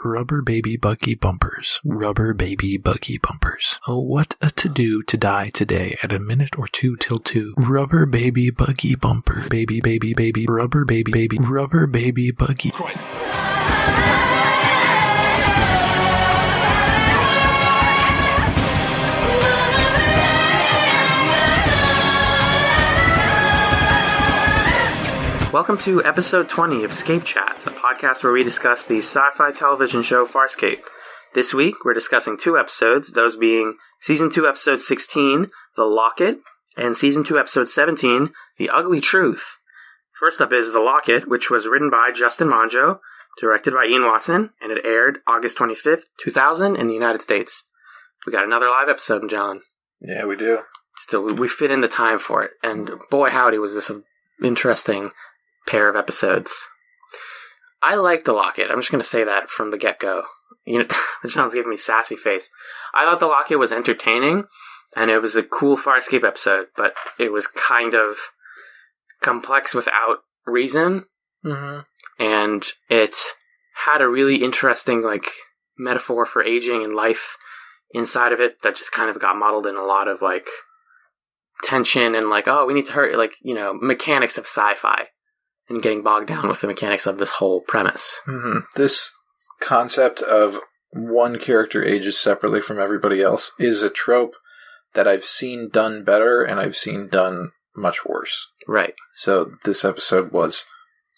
rubber baby buggy bumpers. Rubber baby buggy bumpers. Oh, what a to-do to die today at a minute or two till 2. Rubber baby buggy bumper. Baby, baby, baby. Rubber baby, rubber baby buggy. Welcome to episode 20 of ScapeChatz, a podcast where we discuss the sci-fi television show Farscape. This week, we're discussing 2 episodes, those being Season 2, Episode 16, The Locket, and Season 2, Episode 17, The Ugly Truth. First up is The Locket, which was written by Justin Monjo, directed by Ian Watson, and it aired August 25th, 2000 in the United States. We got another live episode, John. Yeah, we do. Still, we fit in the time for it, and boy howdy was this an interesting pair of episodes. I liked The Locket. I'm just going to say that from the get-go. You know, John's giving me sassy face. I thought The Locket was entertaining, and it was a cool Farscape episode, but it was kind of complex without reason, and it had a really interesting, metaphor for aging and life inside of it that just kind of got muddled in a lot of, tension and, we need to hurry, mechanics of sci-fi. And getting bogged down with the mechanics of this whole premise. This concept of one character ages separately from everybody else is a trope that I've seen done better and I've seen done much worse. Right. So this episode was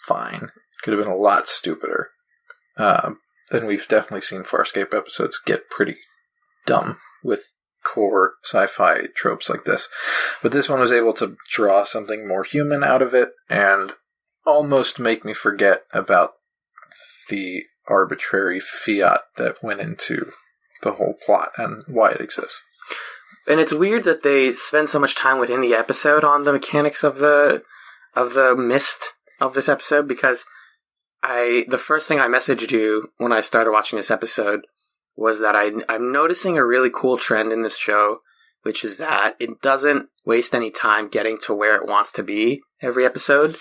fine. Could have been a lot stupider. And we've definitely seen Farscape episodes get pretty dumb with core sci-fi tropes like this. But this one was able to draw something more human out of it and almost make me forget about the arbitrary fiat that went into the whole plot and why it exists. And it's weird that they spend so much time within the episode on the mechanics of the mist of this episode, because the first thing I messaged you when I started watching this episode was that I'm noticing a really cool trend in this show, which is that it doesn't waste any time getting to where it wants to be every episode.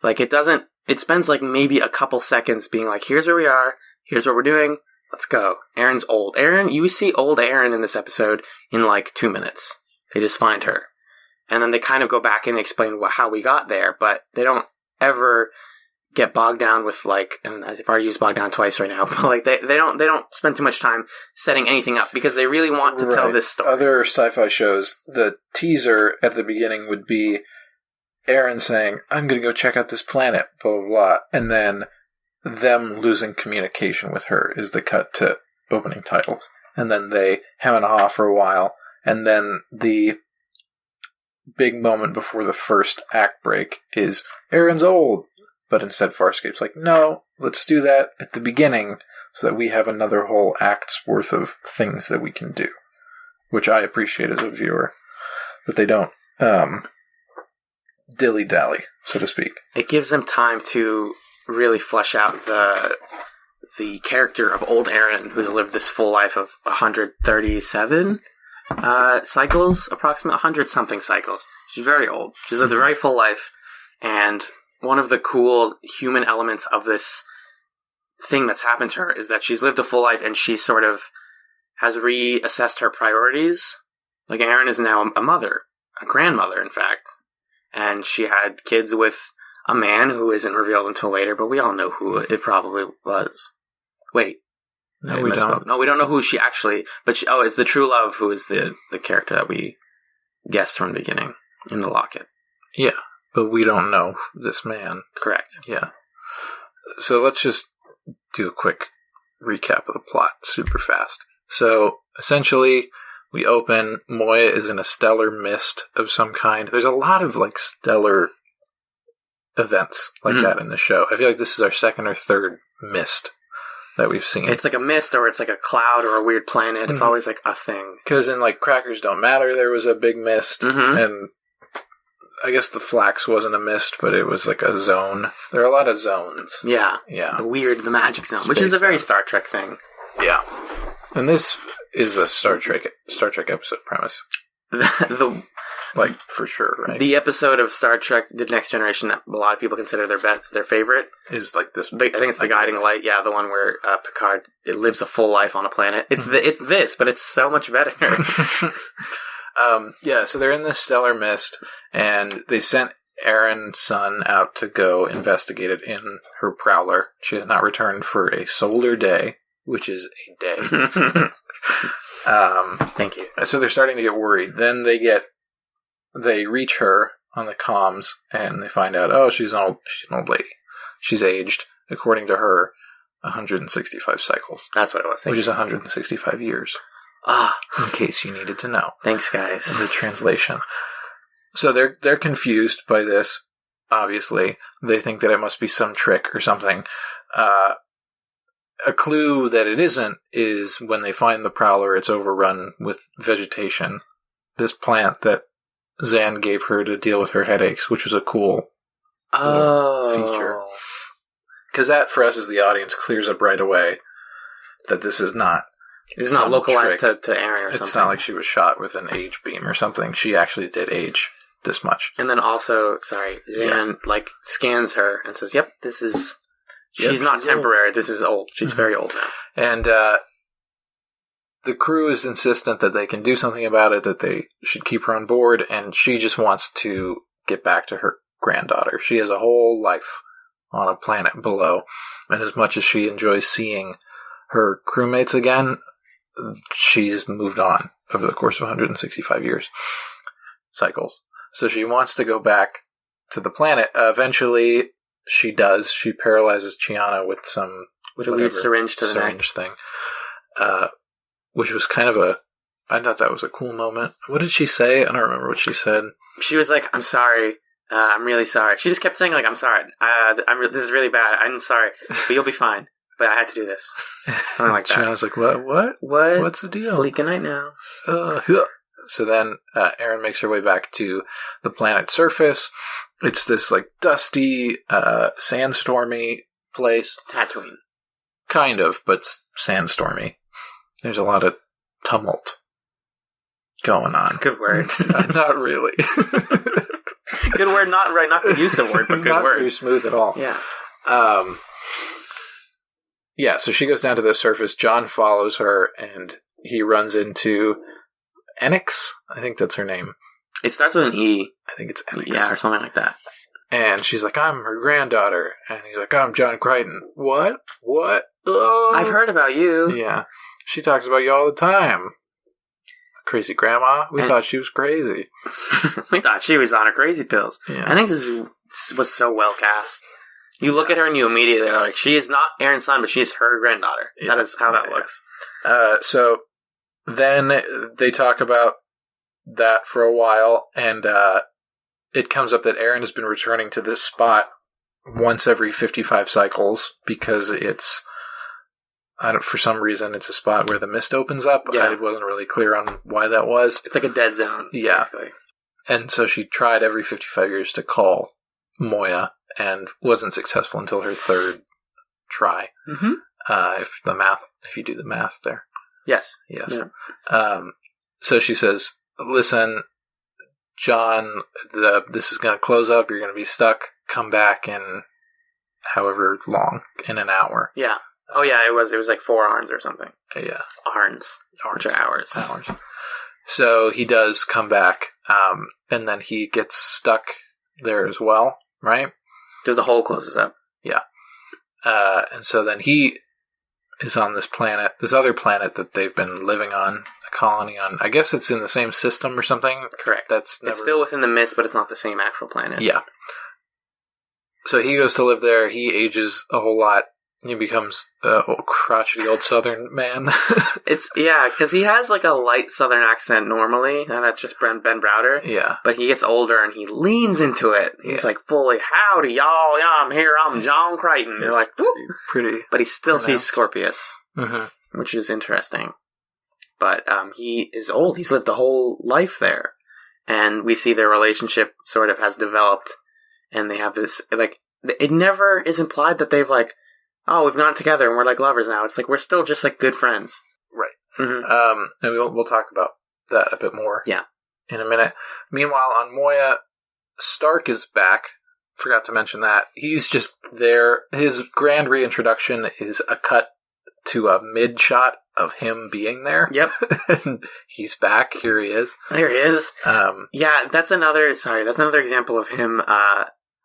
It spends maybe a couple seconds being here's where we are, here's what we're doing, let's go. Erin's old. You see old Erin in this episode in 2 minutes. They just find her. And then they kind of go back and explain how we got there, but they don't ever get bogged down with and I've already used bogged down twice right now, but they don't spend too much time setting anything up because they really want to tell this story. Other sci-fi shows, the teaser at the beginning would be Erin saying, I'm going to go check out this planet, blah, blah, blah. And then them losing communication with her is the cut to opening titles. And then they hem and haw for a while. And then the big moment before the first act break is, Erin's old. But instead Farscape's no, let's do that at the beginning so that we have another whole act's worth of things that we can do. Which I appreciate as a viewer. That they don't dilly-dally, so to speak. It gives them time to really flesh out the character of old Erin, who's lived this full life of 137 cycles, approximately 100-something cycles. She's very old. She's lived a very full life, and one of the cool human elements of this thing that's happened to her is that she's lived a full life, and she sort of has reassessed her priorities. Erin is now a mother, a grandmother, in fact. And she had kids with a man who isn't revealed until later, but we all know who it probably was. Wait. No, we don't. No, we don't know who she actually... But it's the true love who is the character that we guessed from the beginning in The Locket. Yeah, but we don't know this man. Correct. Yeah. So let's just do a quick recap of the plot super fast. So, essentially... We open, Moya is in a stellar mist of some kind. There's a lot of, stellar events that in the show. I feel like this is our second or third mist that we've seen. It's a mist, or it's a cloud, or a weird planet. It's always, a thing. Because in, Crackers Don't Matter, there was a big mist. And I guess the Flax wasn't a mist, but it was, a zone. There are a lot of zones. Yeah. Yeah. The magic zone, which is a very Star Trek thing. Yeah. And this is a Star Trek episode premise. like, for sure, right? The episode of Star Trek: The Next Generation that a lot of people consider their favorite is like this. I think it's The Guiding Light. Yeah, the one where Picard lives a full life on a planet. It's this, but it's so much better. So they're in this stellar mist, and they sent Erin's son out to go investigate it in her prowler. She has not returned for a solar day, which is a day. Thank you. So they're starting to get worried. Then they reach her on the comms, and they find out, she's an old lady. She's aged, according to her, 165 cycles. That's what it was. Which is 165 years. In case you needed to know. Thanks, guys. The translation. So they're confused by this, obviously. They think that it must be some trick or something. A clue that it isn't is when they find the prowler, it's overrun with vegetation. This plant that Zan gave her to deal with her headaches, which was a cool feature. Because that, for us as the audience, clears up right away that this is not... It's not localized to Erin or something. It's not like she was shot with an age beam or something. She actually did age this much. And then also, Zan, scans her and says, yep, this is... She's not temporary. Old. This is old. She's very old now. And the crew is insistent that they can do something about it, that they should keep her on board, and she just wants to get back to her granddaughter. She has a whole life on a planet below, and as much as she enjoys seeing her crewmates again, she's moved on over the course of 165 years cycles. So she wants to go back to the planet. Eventually, she does. She paralyzes Chiana with a weird syringe to the neck thing, which was kind of I thought that was a cool moment. What did she say? I don't remember what she said. She was like, "I'm sorry. I'm really sorry." She just kept saying, "I'm sorry. This is really bad. I'm sorry, but you'll be fine." But I had to do this. Something like that. I was like, what? What's the deal? Sleek good night now. So then Erin makes her way back to the planet's surface. It's this dusty, sandstormy place. It's Tatooine. Kind of, but sandstormy. There's a lot of tumult going on. Good word. Not really. Good word, not the use of word, but good not word. Not very smooth at all. Yeah. Yeah, so she goes down to the surface. John follows her, and he runs into Enix. I think that's her name. It starts with an E. I think it's Enix. Yeah, or something like that. And she's like, I'm her granddaughter. And he's like, I'm John Crichton. What? I've heard about you. Yeah. She talks about you all the time. Crazy grandma. We thought she was crazy. We thought she was on her crazy pills. Yeah. I think this was so well cast. You look at her and you immediately are like, she is not Erin's son, but she is her granddaughter. Yeah. That is how that looks. So then they talk about that for a while, and it comes up that Erin has been returning to this spot once every 55 cycles because it's, for some reason, it's a spot where the mist opens up. Yeah. I wasn't really clear on why that was. It's like a dead zone. Yeah. Basically. And so she tried every 55 years to call Moya and wasn't successful until her third try. Mm-hmm. If you do the math there. Yes. Yeah. So she says, listen, John, this is going to close up. You're going to be stuck. Come back in however long, in an hour. Yeah. Oh, yeah, it was like 4 arns or something. Yeah. Arns. Which are hours. So he does come back, and then he gets stuck there as well, right? Because the hole closes up. Yeah. And so then he is on this planet, this other planet that they've been living on, a colony on. I guess it's in the same system or something. Correct. It's still within the mist, but it's not the same actual planet. Yeah. So he goes to live there. He ages a whole lot. He becomes a crotchety old southern man. Because he has like a light southern accent normally, and that's just Ben Browder. Yeah. But he gets older and he leans into it. He's like fully, howdy y'all, yeah, I'm here, I'm John Crichton. You're like, whoop. Pretty. But he still sees Scorpius, mm-hmm. which is interesting. But he is old. He's lived a whole life there. And we see their relationship sort of has developed, and they have this, it never is implied that they've we've gone together and we're like lovers now. It's like we're still just like good friends. Right. Mm-hmm. And we'll talk about that a bit more. Yeah. in a minute. Meanwhile, on Moya, Stark is back. Forgot to mention that. He's just there. His grand reintroduction is a cut to a mid shot of him being there. Yep. And he's back. Here he is. There he is. Yeah, that's another example of him,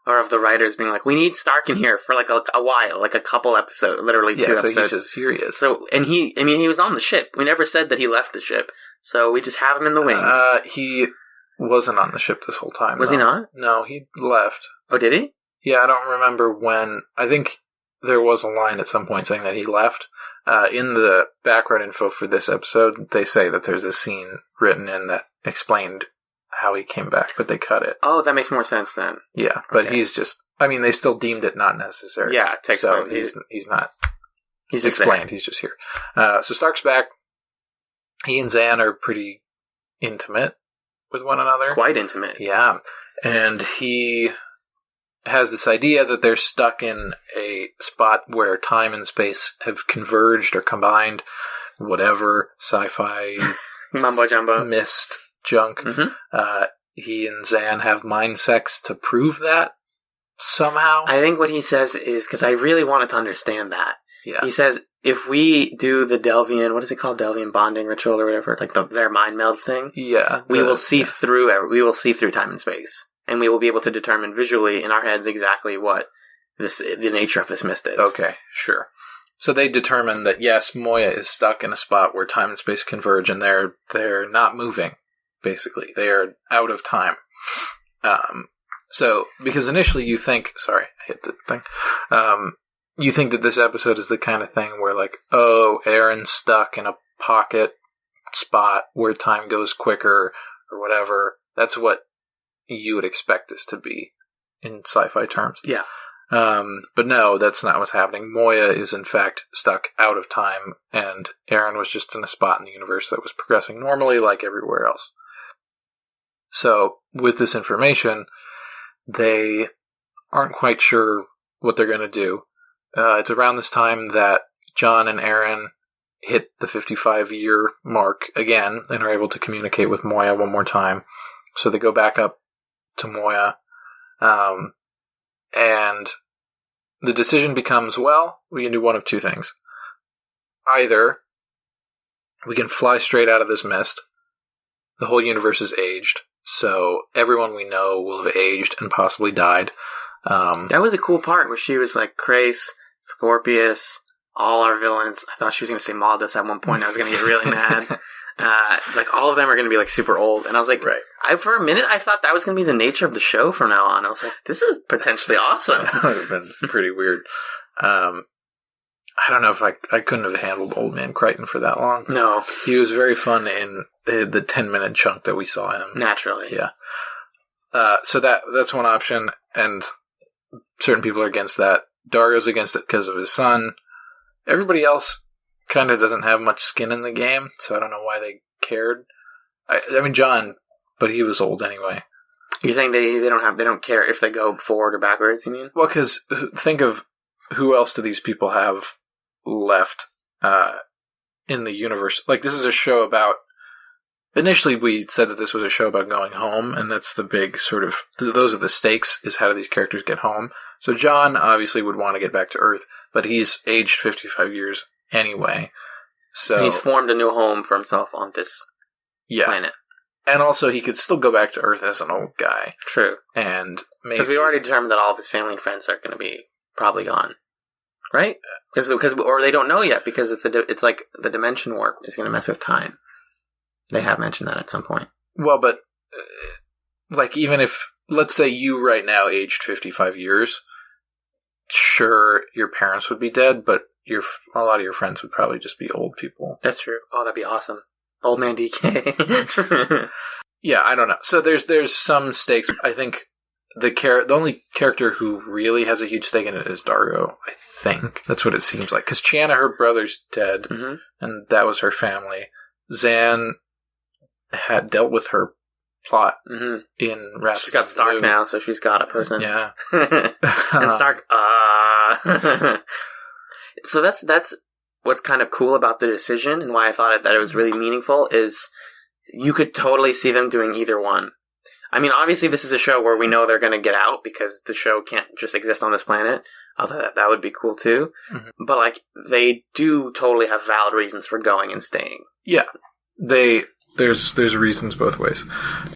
or of the writers being like, we need Stark in here for like a while, like a couple episodes, literally 2 episodes. So he's just, here he is. So, and he was on the ship. We never said that he left the ship. So we just have him in the wings. He wasn't on the ship this whole time. Was he not? No, he left. Oh, did he? Yeah, I don't remember when. I think there was a line at some point saying that he left. In the background info for this episode, they say that there's a scene written in that explained how he came back, but they cut it. Oh, that makes more sense then. Yeah, but Okay. he's just... I mean, they still deemed it not necessary. Yeah, it takes so time. he's not He's just explained. there. He's just here. So Stark's back. He and Zan are pretty intimate with one another. Quite intimate. Yeah. And he has this idea that they're stuck in a spot where time and space have converged or combined, whatever, sci-fi, Mumbo jumbo. mist junk. Mm-hmm. He and Zan have mind sex to prove that somehow. I think what he says is, because I really wanted to understand that. Yeah. He says, if we do the Delvian, what is it called, Delvian bonding ritual or whatever, like their mind meld thing, Yeah. we will see through time and space, and we will be able to determine visually in our heads exactly what the nature of this mist is. Okay, sure. So they determine that yes, Moya is stuck in a spot where time and space converge, and they're not moving. Basically, they are out of time. So because initially you think, sorry, I hit the thing. You think that this episode is the kind of thing where, like, oh, Aaron's stuck in a pocket spot where time goes quicker or whatever. That's what you would expect this to be in sci-fi terms. Yeah. But no, that's not what's happening. Moya is, in fact, stuck out of time, and Aaron was just in a spot in the universe that was progressing normally like everywhere else. So, with this information, they aren't quite sure what they're going to do. It's around this time that John and Aaron hit the 55-year mark again and are able to communicate with Moya one more time. So they go back up to Moya, and the decision becomes, well, we can do one of two things. Either we can fly straight out of this mist. The whole universe is aged, so everyone we know will have aged and possibly died. That was a cool part where she was like, Crace, Scorpius, all our villains. I thought she was going to say Maldus at one point. I was going to get really mad. Like, all of them are going to be, like, super old. And I was like, right. For a minute, I thought that was going to be the nature of the show from now on. I was like, this is potentially awesome. That would have been pretty weird. I don't know if I couldn't have handled Old Man Crichton for that long. No. He was very fun in the 10-minute chunk that we saw him. Naturally. Yeah. So that's one option, and certain people are against that. Dargo's against it because of his son. Everybody else kind of doesn't have much skin in the game, so I don't know why they cared. I mean, John, but he was old anyway. You're saying they don't care if they go forward or backwards, you mean? Well, because think of who else do these people have left in the universe? Like, this is a show about... Initially, we said that this was a show about going home, and that's the big sort of... Those are the stakes, is how do these characters get home. So John obviously would want to get back to Earth, but he's aged 55 years anyway. So and he's formed a new home for himself on this planet. And also, he could still go back to Earth as an old guy. True. And maybe... Because we already determined that all of his family and friends are going to be probably gone. Right? Or they don't know yet, because it's like the dimension warp is going to mess with time. They have mentioned that at some point. Well, but, like, even if, let's say you right now aged 55 years, sure, your parents would be dead, but a lot of your friends would probably just be old people. That's true. Oh, that'd be awesome. Old man DK. Yeah, I don't know. So there's some stakes. I think the only character who really has a huge stake in it is Dargo, I think. That's what it seems like. Because Chiana, her brother's dead, and that was her family. Zan had dealt with her plot in Rashomon. She's got Stark now, so she's got a person. Yeah. And Stark, So that's what's kind of cool about the decision, and why I thought that it was really meaningful, is you could totally see them doing either one. I mean, obviously, this is a show where we know they're going to get out because the show can't just exist on this planet. Although that would be cool too. Mm-hmm. But like, they do totally have valid reasons for going and staying. Yeah, there's reasons both ways.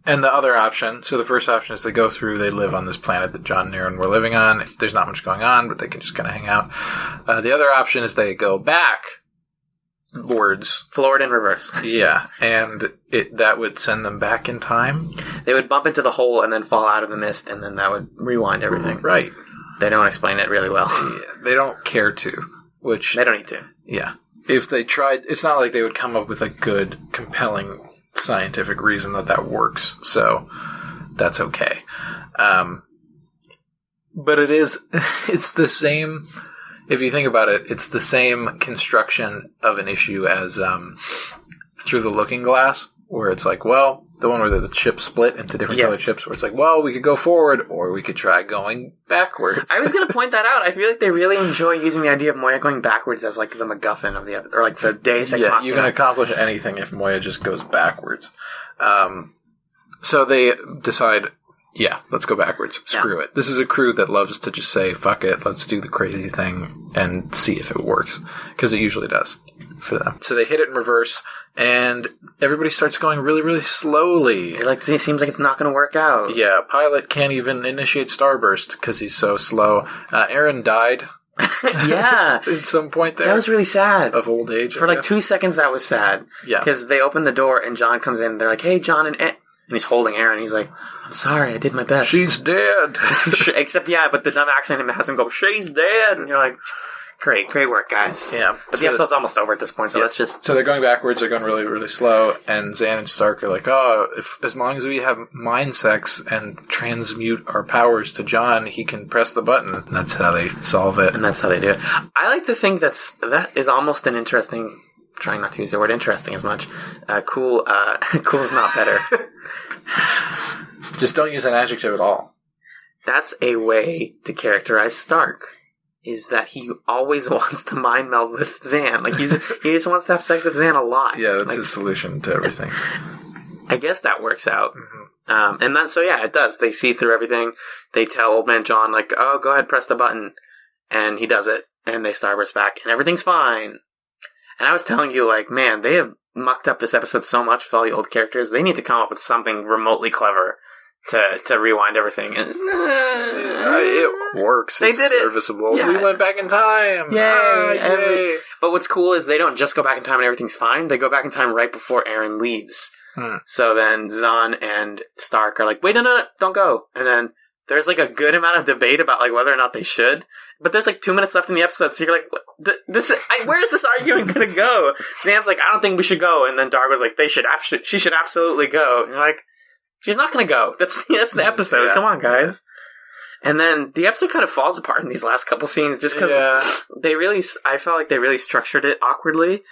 And the other option, so the first option is they go through, they live on this planet that John and Aaron were living on. There's not much going on, but they can just kind of hang out. The other option is they go backwards. Forward in reverse. Yeah, and that would send them back in time. They would bump into the hole and then fall out of the mist, and then that would rewind everything. Right. They don't explain it really well. Yeah, they don't care to, which... They don't need to. Yeah. If they tried, it's not like they would come up with a good, compelling scientific reason that works, so that's okay. But it's the same, if you think about it, it's the same construction of an issue as Through the Looking Glass, where it's like, well, the one where the ship split into different colored ships, where it's like, well, we could go forward, or we could try going backwards. I was going to point that out. I feel like they really enjoy using the idea of Moya going backwards as like the MacGuffin of the episode, or like the Deus Ex Machina. You can accomplish anything if Moya just goes backwards. So they decide, yeah, let's go backwards. Screw it. This is a crew that loves to just say, fuck it, let's do the crazy thing and see if it works. Because it usually does for them. So they hit it in reverse, and everybody starts going really, really slowly. It seems like it's not going to work out. Yeah, pilot can't even initiate Starburst because he's so slow. Aaron died. Yeah. At some point there. That was really sad. Of old age. For like 2 seconds, that was sad. Yeah. Because they open the door, and John comes in, and they're like, hey, John, and he's holding Aaron. He's like, I'm sorry, I did my best. She's dead. Except, but the dumb accent has him go, she's dead. And you're like, great work, guys. Yeah. But the episode's almost over at this point, so let's just... So they're going backwards, they're going really, really slow, and Zan and Stark are like, as long as we have mind sex and transmute our powers to John, he can press the button. And that's how they solve it. And that's how they do it. I like to think that is almost an interesting... Trying not to use the word interesting as much. Cool is not better. Just don't use an adjective at all. That's a way to characterize Stark. Is that he always wants to mind meld with Zan. Like he just wants to have sex with Zan a lot. Yeah, that's his solution to everything. I guess that works out. Mm-hmm. And then, so yeah, it does. They see through everything. They tell Old Man John, like, oh, go ahead, press the button. And he does it. And they starburst back. And everything's fine. And I was telling you, like, man, they have mucked up this episode so much with all the old characters. They need to come up with something remotely clever to rewind everything. And, it works. They did it. Serviceable. Yeah. We went back in time. Yay. But what's cool is they don't just go back in time and everything's fine. They go back in time right before Aaron leaves. So then Zahn and Stark are like, wait, no, don't go. And then there's like a good amount of debate about like whether or not they should. But there's like 2 minutes left in the episode, so you're like, where is this argument going to go? Zan's like, I don't think we should go. And then Dargo's like, she should absolutely go. And you're like, she's not going to go. That's the episode. Yeah. Come on, guys. And then the episode kind of falls apart in these last couple scenes just because I felt like they really structured it awkwardly.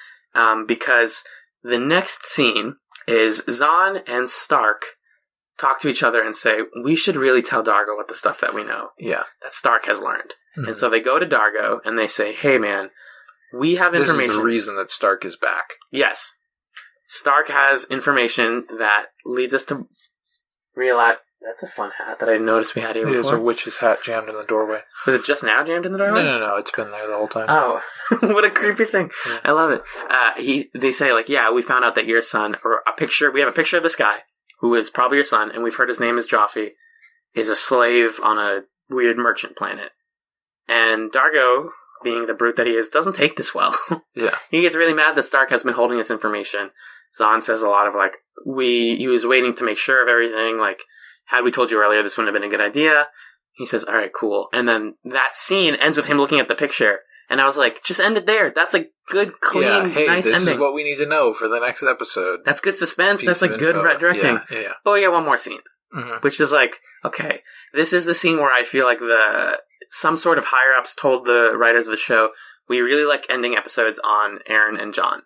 Because the next scene is Zahn and Stark talk to each other and say, we should really tell Dargo what the stuff that we know. Yeah. That Stark has learned. Mm-hmm. And so they go to Dargo and they say, hey man, we have information. This is the reason that Stark is back. Yes. Stark has information that leads us to realize... That's a fun hat that I didn't notice we had here before. It's a witch's hat jammed in the doorway. Was it just now jammed in the doorway? No. It's been there the whole time. Oh. What a creepy thing. Yeah. I love it. They say, like, yeah, we found out that your son, or we have a picture of this guy, who is probably your son, and we've heard his name is Joffrey, is a slave on a weird merchant planet. And Dargo, being the brute that he is, doesn't take this well. Yeah. He gets really mad that Stark has been holding this information. Zahn says a lot of, like, he was waiting to make sure of everything, like, had we told you earlier, this wouldn't have been a good idea. He says, all right, cool. And then that scene ends with him looking at the picture. And I was like, just end it there. That's a good, clean, nice ending. This is what we need to know for the next episode. That's good suspense. That's like good directing. Yeah. Oh, yeah, one more scene. Mm-hmm. Which is like, okay, this is the scene where I feel like some sort of higher-ups told the writers of the show, we really like ending episodes on Aaron and John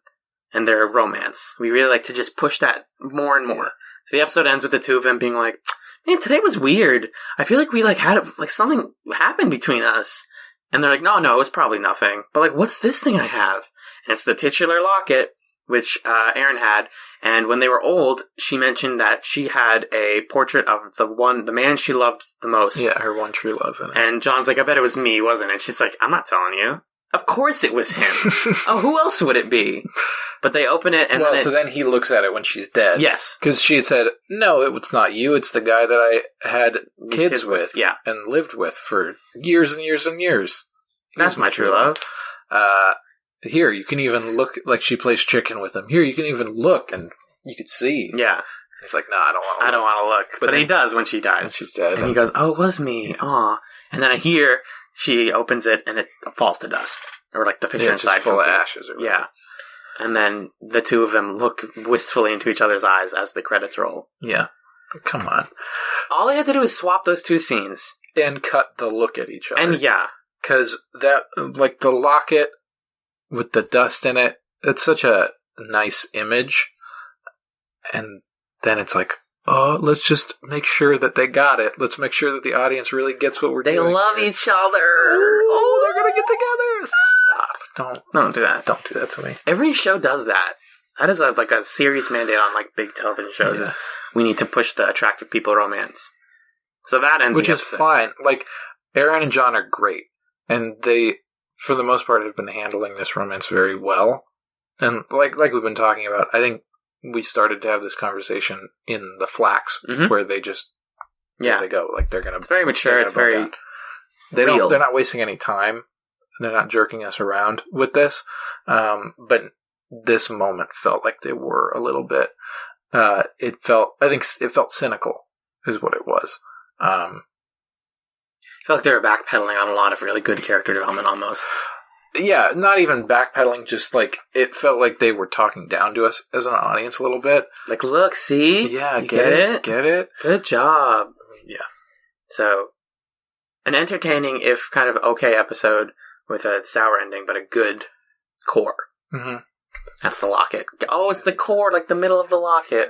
and their romance. We really like to just push that more and more. So the episode ends with the two of them being like, man, today was weird. I feel like we like had like something happened between us. And they're like, no, it was probably nothing. But like, what's this thing I have? And it's the titular locket. which Aaron had. And when they were old, she mentioned that she had a portrait of the man she loved the most. Yeah, her one true love. And John's like, I bet it was me, wasn't it? She's like, I'm not telling you. Of course it was him. Oh, who else would it be? But they open it and so then he looks at it when she's dead. Yes. Because she had said, no, it's not you, it's the guy that I had kids with. Yeah. And lived with for years and years and years. That's my true love. Here, you can even look, like she plays chicken with him. Here, you can even look and you could see. Yeah. He's like, no, I don't want to look. I don't want to look. But then he does when she dies. When she's dead. And he goes, oh, it was me. Aw. And then I hear she opens it and it falls to dust. Or like the picture inside full of ashes. Or yeah. And then the two of them look wistfully into each other's eyes as the credits roll. Yeah. Come on. All they had to do is swap those two scenes. And cut the look at each other. And yeah. Because that, like the locket with the dust in it, it's such a nice image. And then it's like, oh, let's just make sure that they got it. Let's make sure that the audience really gets what we're doing. They love each other. Oh, they're going to get together. Stop. Don't do that. Don't do that to me. Every show does that. That is a serious mandate on like big television shows. Is we need to push the attractive people romance. So that ends Which the is episode. fine. Like, Aaron and John are great. And they, for the most part, have been handling this romance very well. And like we've been talking about, I think we started to have this conversation in the Flax, where they just, there they go. Like, they're going to... It's very mature. It's very real. They're not wasting any time. They're not jerking us around with this. But this moment felt like they were a little bit. I think it felt cynical, is what it was. I feel like they were backpedaling on a lot of really good character development almost. Yeah, not even backpedaling, just like it felt like they were talking down to us as an audience a little bit. Like, look, see? Yeah, you get it? Get it? Good job. Yeah. So, an entertaining, if kind of okay episode with a sour ending, but a good core. Mm-hmm. That's the Locket. Oh, it's the core, like the middle of the Locket.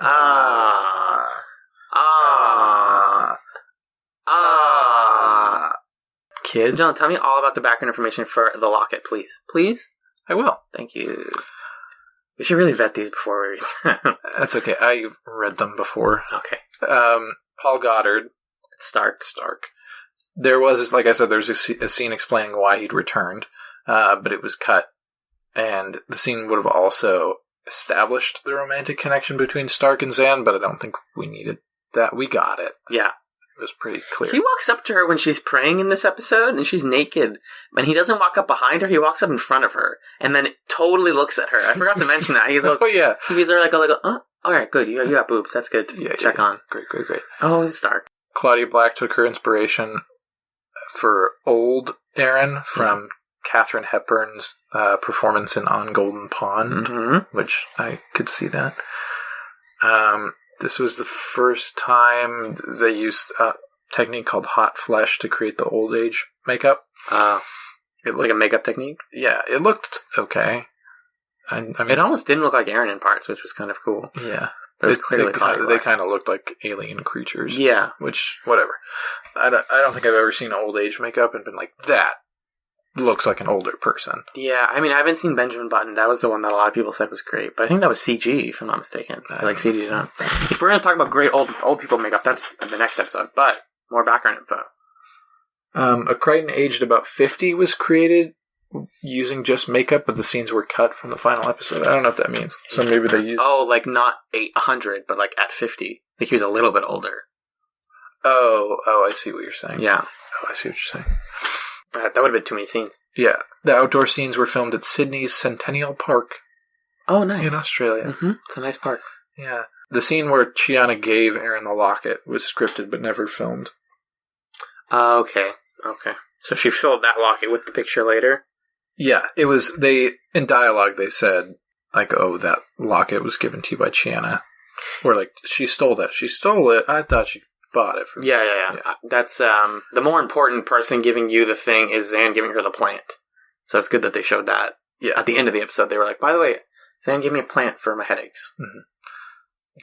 Kid. John, tell me all about the background information for the Locket, please. Please? I will. Thank you. We should really vet these before we read them. That's okay. I've read them before. Okay. Paul Goddard. Stark. There was, like I said, there's a scene explaining why he'd returned, but it was cut. And the scene would have also established the romantic connection between Stark and Zan, but I don't think we needed that. We got it. Yeah. It was pretty clear. He walks up to her when she's praying in this episode, and she's naked. And he doesn't walk up behind her, he walks up in front of her, and then totally looks at her. I forgot to mention that. He goes, oh, yeah. He's like, alright, good, you got boobs. That's good to check on. Great. Oh, Stark. Claudia Black took her inspiration for old Aaron from Katharine Hepburn's performance in On Golden Pond, which I could see that. This was the first time they used a technique called hot flesh to create the old age makeup. It's like a makeup technique? Yeah, it looked okay. I mean, it almost didn't look like Aaron in parts, which was kind of cool. Yeah. But it was clearly they kind of looked like alien creatures. Yeah. Which, whatever. I don't think I've ever seen old age makeup and been like, that looks like an older person. Yeah, I mean, I haven't seen Benjamin Button. That was the one that a lot of people said was great. But I think that was CG, if I'm not mistaken. Like CG done. If we're going to talk about great old people makeup, that's the next episode. But more background info. A Crichton aged about 50 was created using just makeup, but the scenes were cut from the final episode. I don't know what that means. So maybe they used... Oh, like not 100, but like at 50. Like he was a little bit older. Oh, I see what you're saying. Yeah. Oh, I see what you're saying. That would have been too many scenes. Yeah. The outdoor scenes were filmed at Sydney's Centennial Park. Oh, nice. In Australia. Mm-hmm. It's a nice park. Yeah. The scene where Chiana gave Aaron the locket was scripted but never filmed. Okay. So she filled that locket with the picture later? Yeah. It was, in dialogue they said, like, oh, that locket was given to you by Chiana. Or like, she stole that. She stole it. I thought she bought it from Yeah. That's, the more important person giving you the thing is Zan giving her the plant. So it's good that they showed that. Yeah. At the end of the episode, they were like, by the way, Zan gave me a plant for my headaches. Mm-hmm.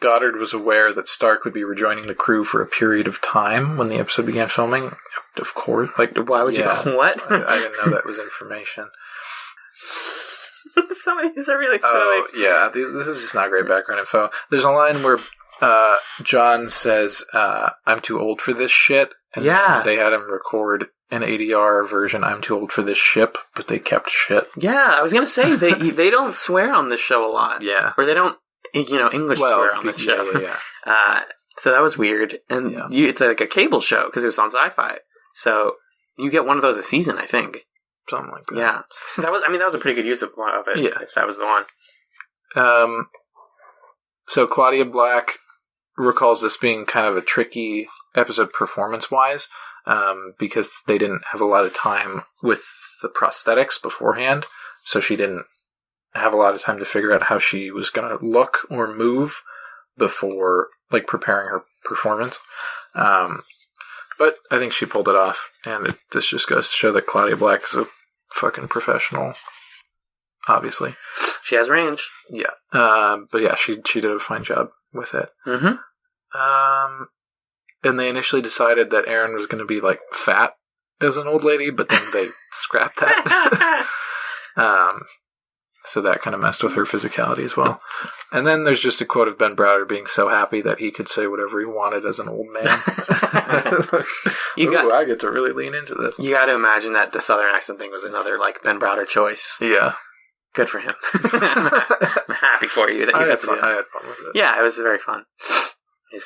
Goddard was aware that Stark would be rejoining the crew for a period of time when the episode began filming. Of course. Like, why would you? What? I didn't know that was information. Some of these are really silly. Oh, yeah. This is just not great background info. There's a line where John says, I'm too old for this shit. And they had him record an ADR version, I'm too old for this ship, but they kept shit. Yeah, I was going to say, they don't swear on this show a lot. Yeah. Or they don't, English swear on this show. Yeah. So that was weird. And it's like a cable show, because it was on Sci-Fi. So you get one of those a season, I think. Something like that. Yeah. That was a pretty good use of it, if that was the one. So Claudia Black recalls this being kind of a tricky episode performance-wise, because they didn't have a lot of time with the prosthetics beforehand, so she didn't have a lot of time to figure out how she was going to look or move before, like, preparing her performance. But I think she pulled it off, and this just goes to show that Claudia Black is a fucking professional, obviously. She has range. Yeah. But yeah, she did a fine job with it. Mm-hmm. And they initially decided that Erin was going to be, like, fat as an old lady, but then they scrapped that. So that kind of messed with her physicality as well. And then there's just a quote of Ben Browder being so happy that he could say whatever he wanted as an old man. I get to really lean into this. You got to imagine that the Southern accent thing was another, like, Ben Browder choice. Yeah. Good for him. I'm happy for you. That you got to do that. I had fun with it. Yeah, it was very fun.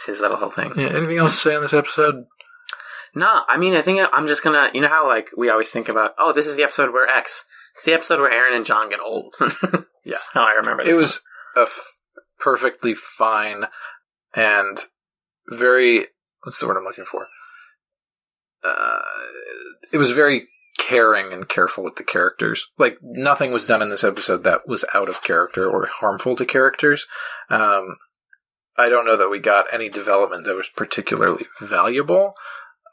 His little whole thing. Yeah, anything else to say on this episode? No, I mean, I think I'm just gonna... You know how, like, we always think about, oh, this is the episode where X... It's the episode where Erin and John get old. Yeah. That's how I remember this. It was a perfectly fine and very... What's the word I'm looking for? It was very caring and careful with the characters. Like, nothing was done in this episode that was out of character or harmful to characters. I don't know that we got any development that was particularly valuable.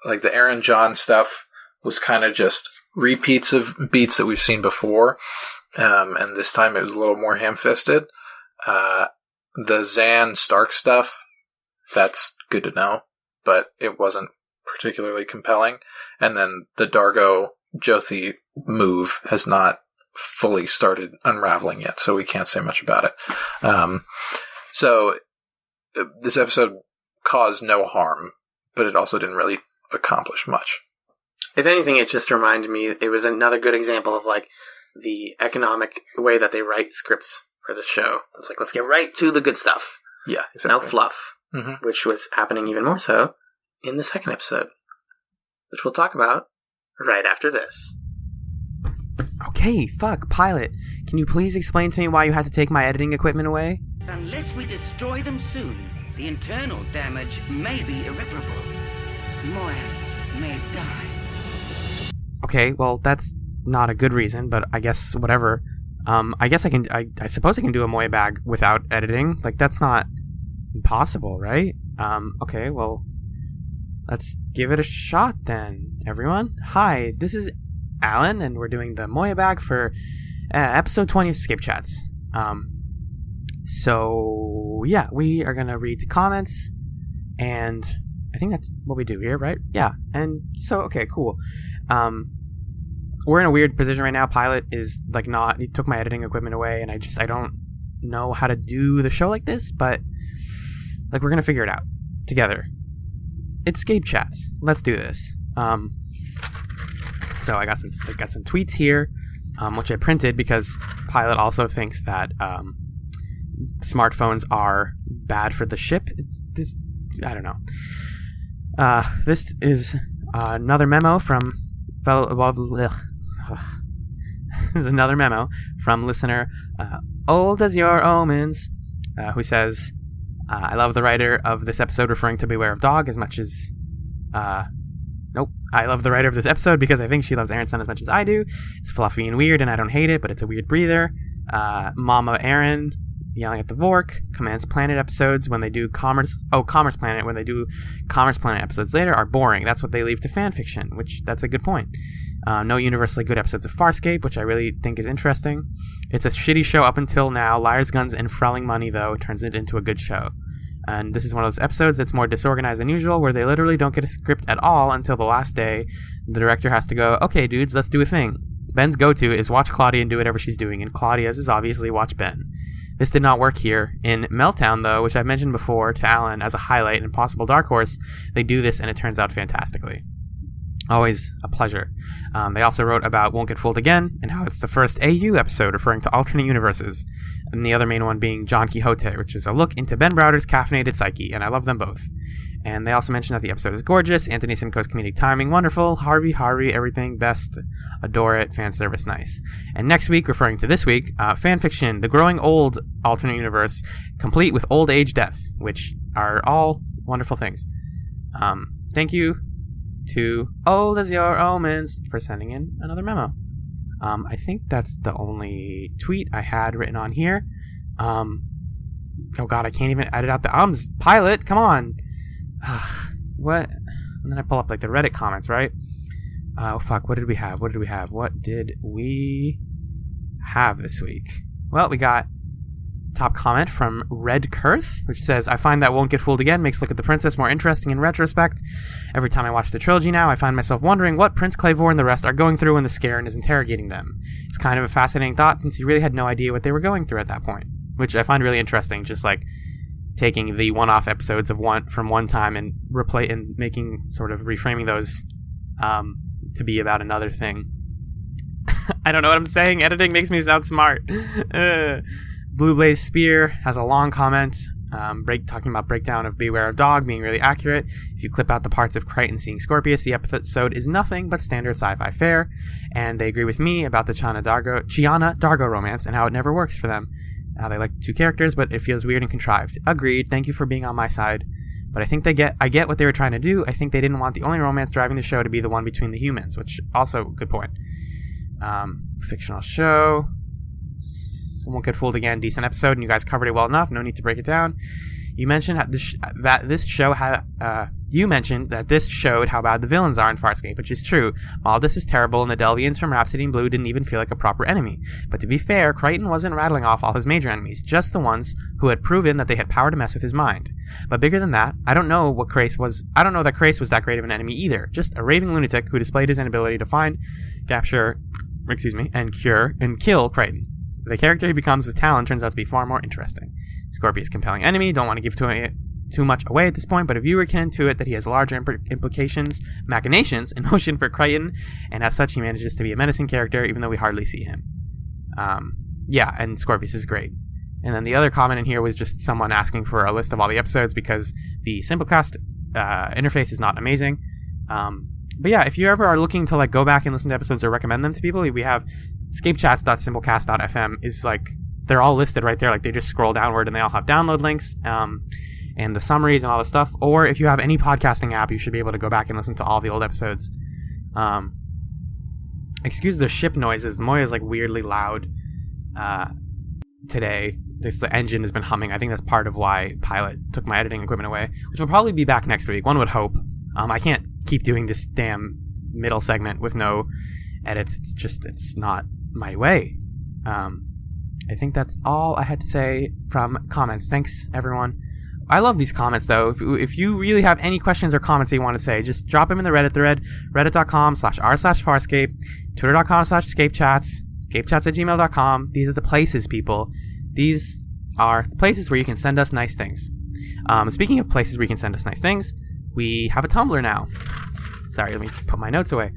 Like, the Erin John stuff was kind of just repeats of beats that we've seen before. And this time it was a little more ham-fisted. The Zan Stark stuff, that's good to know, but it wasn't particularly compelling. And then the Dargo Jothi move has not fully started unraveling yet, so we can't say much about it. So this episode caused no harm, but it also didn't really accomplish much. If anything, it just reminded me, it was another good example of, like, the economic way that they write scripts for the show. It's like, let's get right to the good stuff. Yeah, exactly. No fluff, which was happening even more so in the second episode, which we'll talk about right after this. Okay, Pilot. Can you please explain to me why you had to take my editing equipment away? Unless we destroy them soon, the internal damage may be irreparable. Moya may die. Okay, well, that's not a good reason, but I guess whatever. I guess I suppose I can do a Moya bag without editing. Like, that's not impossible, right? Okay, well, let's give it a shot then, everyone. Hi, this is Alan, and we're doing the Moya bag for episode 20 of ScapeChatz. So, yeah, we are going to read the comments, and I think that's what we do here, right? Yeah, and so, okay, cool. We're in a weird position right now. Pilot is, like, he took my editing equipment away, and I don't know how to do the show like this, but, like, we're going to figure it out together. It's ScapeChatz. Let's do this. So I got some tweets here, which I printed because Pilot also thinks that smartphones are bad for the ship. I don't know. This is another memo from There's another memo from listener Old as Your Omens, who says, I love the writer of this episode referring to Beware of Dog as much as... I love the writer of this episode because I think she loves Aaron's son as much as I do. It's fluffy and weird, and I don't hate it, but it's a weird breather. Mama Aaron yelling at the Vork. Commands Planet episodes when they do Commerce Planet, when they do Commerce Planet episodes later are boring. That's what they leave to fanfiction, which that's a good point. No universally good episodes of Farscape, which I really think is interesting. It's a shitty show up until now. Liars, guns, and frelling money, though, turns it into a good show. And this is one of those episodes that's more disorganized than usual, where they literally don't get a script at all until the last day. The director has to go, okay, dudes, let's do a thing. Ben's go-to is watch Claudia and do whatever she's doing, and Claudia's is obviously watch Ben. This did not work here. In Meltdown, though, which I've mentioned before to Alan as a highlight and possible dark horse, they do this and it turns out fantastically. Always a pleasure. They also wrote about Won't Get Fooled Again and how it's the first AU episode referring to alternate universes, and the other main one being John Quixote, which is a look into Ben Browder's caffeinated psyche, and I love them both. And they also mentioned that the episode is gorgeous, Anthony Simcoe's comedic timing wonderful, Harvey, everything best, adore it, fan service nice. And next week, referring to this week, fanfiction, the growing old alternate universe, complete with old age death, which are all wonderful things. Thank you to Old As Your Omens for sending in another memo. I think that's the only tweet I had written on here. Oh god, I can't even edit out the ums. Pilot, come on. What? And then I pull up like the Reddit comments, right? Oh fuck, what did we have? What did we have this week? Well, we got top comment from Red Kurth, which says, I find that Won't Get Fooled Again makes Look at the Princess more interesting in retrospect. Every time I watch the trilogy now, I find myself wondering what Prince Clavor and the rest are going through when the Scarin is interrogating them. It's kind of a fascinating thought since you really had no idea what they were going through at that point, which I find really interesting, just like taking the one-off episodes of from one time and making sort of reframing those to be about another thing. I don't know what I'm saying. Editing makes me sound smart. Blue Blaze Spear has a long comment talking about breakdown of Beware of Dog being really accurate. If you clip out the parts of Crichton seeing Scorpius, the episode is nothing but standard sci-fi fare. And they agree with me about the Chiana Dargo romance and how it never works for them. They like two characters, but it feels weird and contrived. Agreed. Thank you for being on my side. But I think I get what they were trying to do. I think they didn't want the only romance driving the show to be the one between the humans, which also good point. Fictional show. Won't Get Fooled Again. Decent episode, and you guys covered it well enough. No need to break it down. You mentioned that this showed how bad the villains are in Farscape, which is true. Maldus is terrible, and the Delvians from Rhapsody in Blue didn't even feel like a proper enemy. But to be fair, Crichton wasn't rattling off all his major enemies, just the ones who had proven that they had power to mess with his mind. But bigger than that, I don't know that Crace was that great of an enemy either. Just a raving lunatic who displayed his inability to find, capture, and cure and kill Crichton. The character he becomes with Talon turns out to be far more interesting. Scorpius' compelling enemy, don't want to give too much away at this point, but a viewer can intuit that he has larger machinations in motion for Crichton, and as such he manages to be a menacing character even though we hardly see him. And Scorpius is great. And then the other comment in here was just someone asking for a list of all the episodes because the Simplecast interface is not amazing. But yeah, if you ever are looking to like go back and listen to episodes or recommend them to people, we have ScapeChatz.simplecast.fm is like, they're all listed right there. Like they just scroll downward and they all have download links and the summaries and all the stuff. Or if you have any podcasting app, you should be able to go back and listen to all the old episodes. Excuse the ship noises. Moya's like weirdly loud today. The engine has been humming. I think that's part of why Pilot took my editing equipment away, which will probably be back next week. One would hope. I can't keep doing this damn middle segment with no edits. It's not my way. I think that's all I had to say from comments. Thanks, everyone. I love these comments, though. If you really have any questions or comments that you want to say, just drop them in the Reddit thread, reddit.com/r/Farscape, twitter.com/ScapeChatz, ScapeChatz@gmail.com. These are the places, people. These are the places where you can send us nice things. Speaking of places where you can send us nice things, we have a Tumblr now. Sorry, let me put my notes away.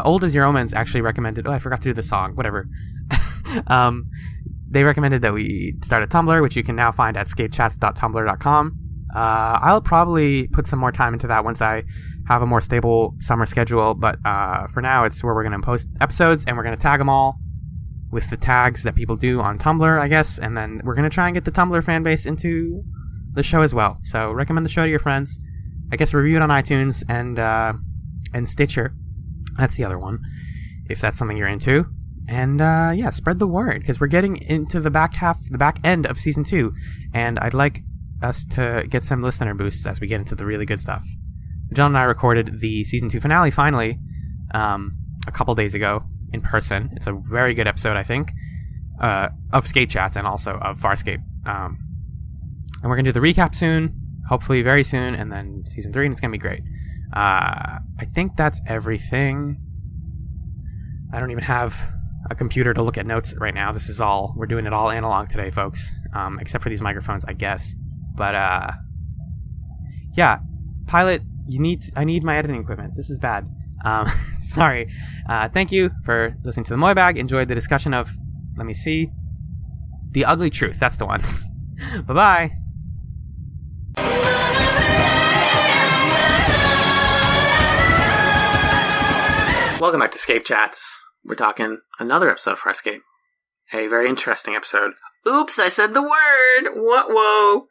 Old As Your Omens actually recommended... Oh, I forgot to do the song. Whatever. They recommended that we start a Tumblr, which you can now find at scapechatz.tumblr.com. I'll probably put some more time into that once I have a more stable summer schedule, but for now, it's where we're going to post episodes, and we're going to tag them all with the tags that people do on Tumblr, I guess, and then we're going to try and get the Tumblr fan base into the show as well. So recommend the show to your friends. I guess review it on iTunes and Stitcher. That's the other one, if that's something you're into. And spread the word, because we're getting into the back end of season 2, and I'd like us to get some listener boosts as we get into the really good stuff. John and I recorded the season 2 finale finally a couple days ago in person. It's a very good episode, I think, of ScapeChatz and also of Farscape. And we're gonna do the recap soon, hopefully very soon, and then season 3, and it's gonna be great. I think that's everything. I don't even have a computer to look at notes right now. We're doing it all analog today, folks. Except for these microphones, I guess. But, yeah. Pilot, I need my editing equipment. This is bad. Sorry. Thank you for listening to the Moy Bag. Enjoyed the discussion of, let me see, The Ugly Truth. That's the one. Bye-bye. Welcome back to ScapeChatz. We're talking another episode of Farscape. A very interesting episode. Oops, I said the word! Whoa!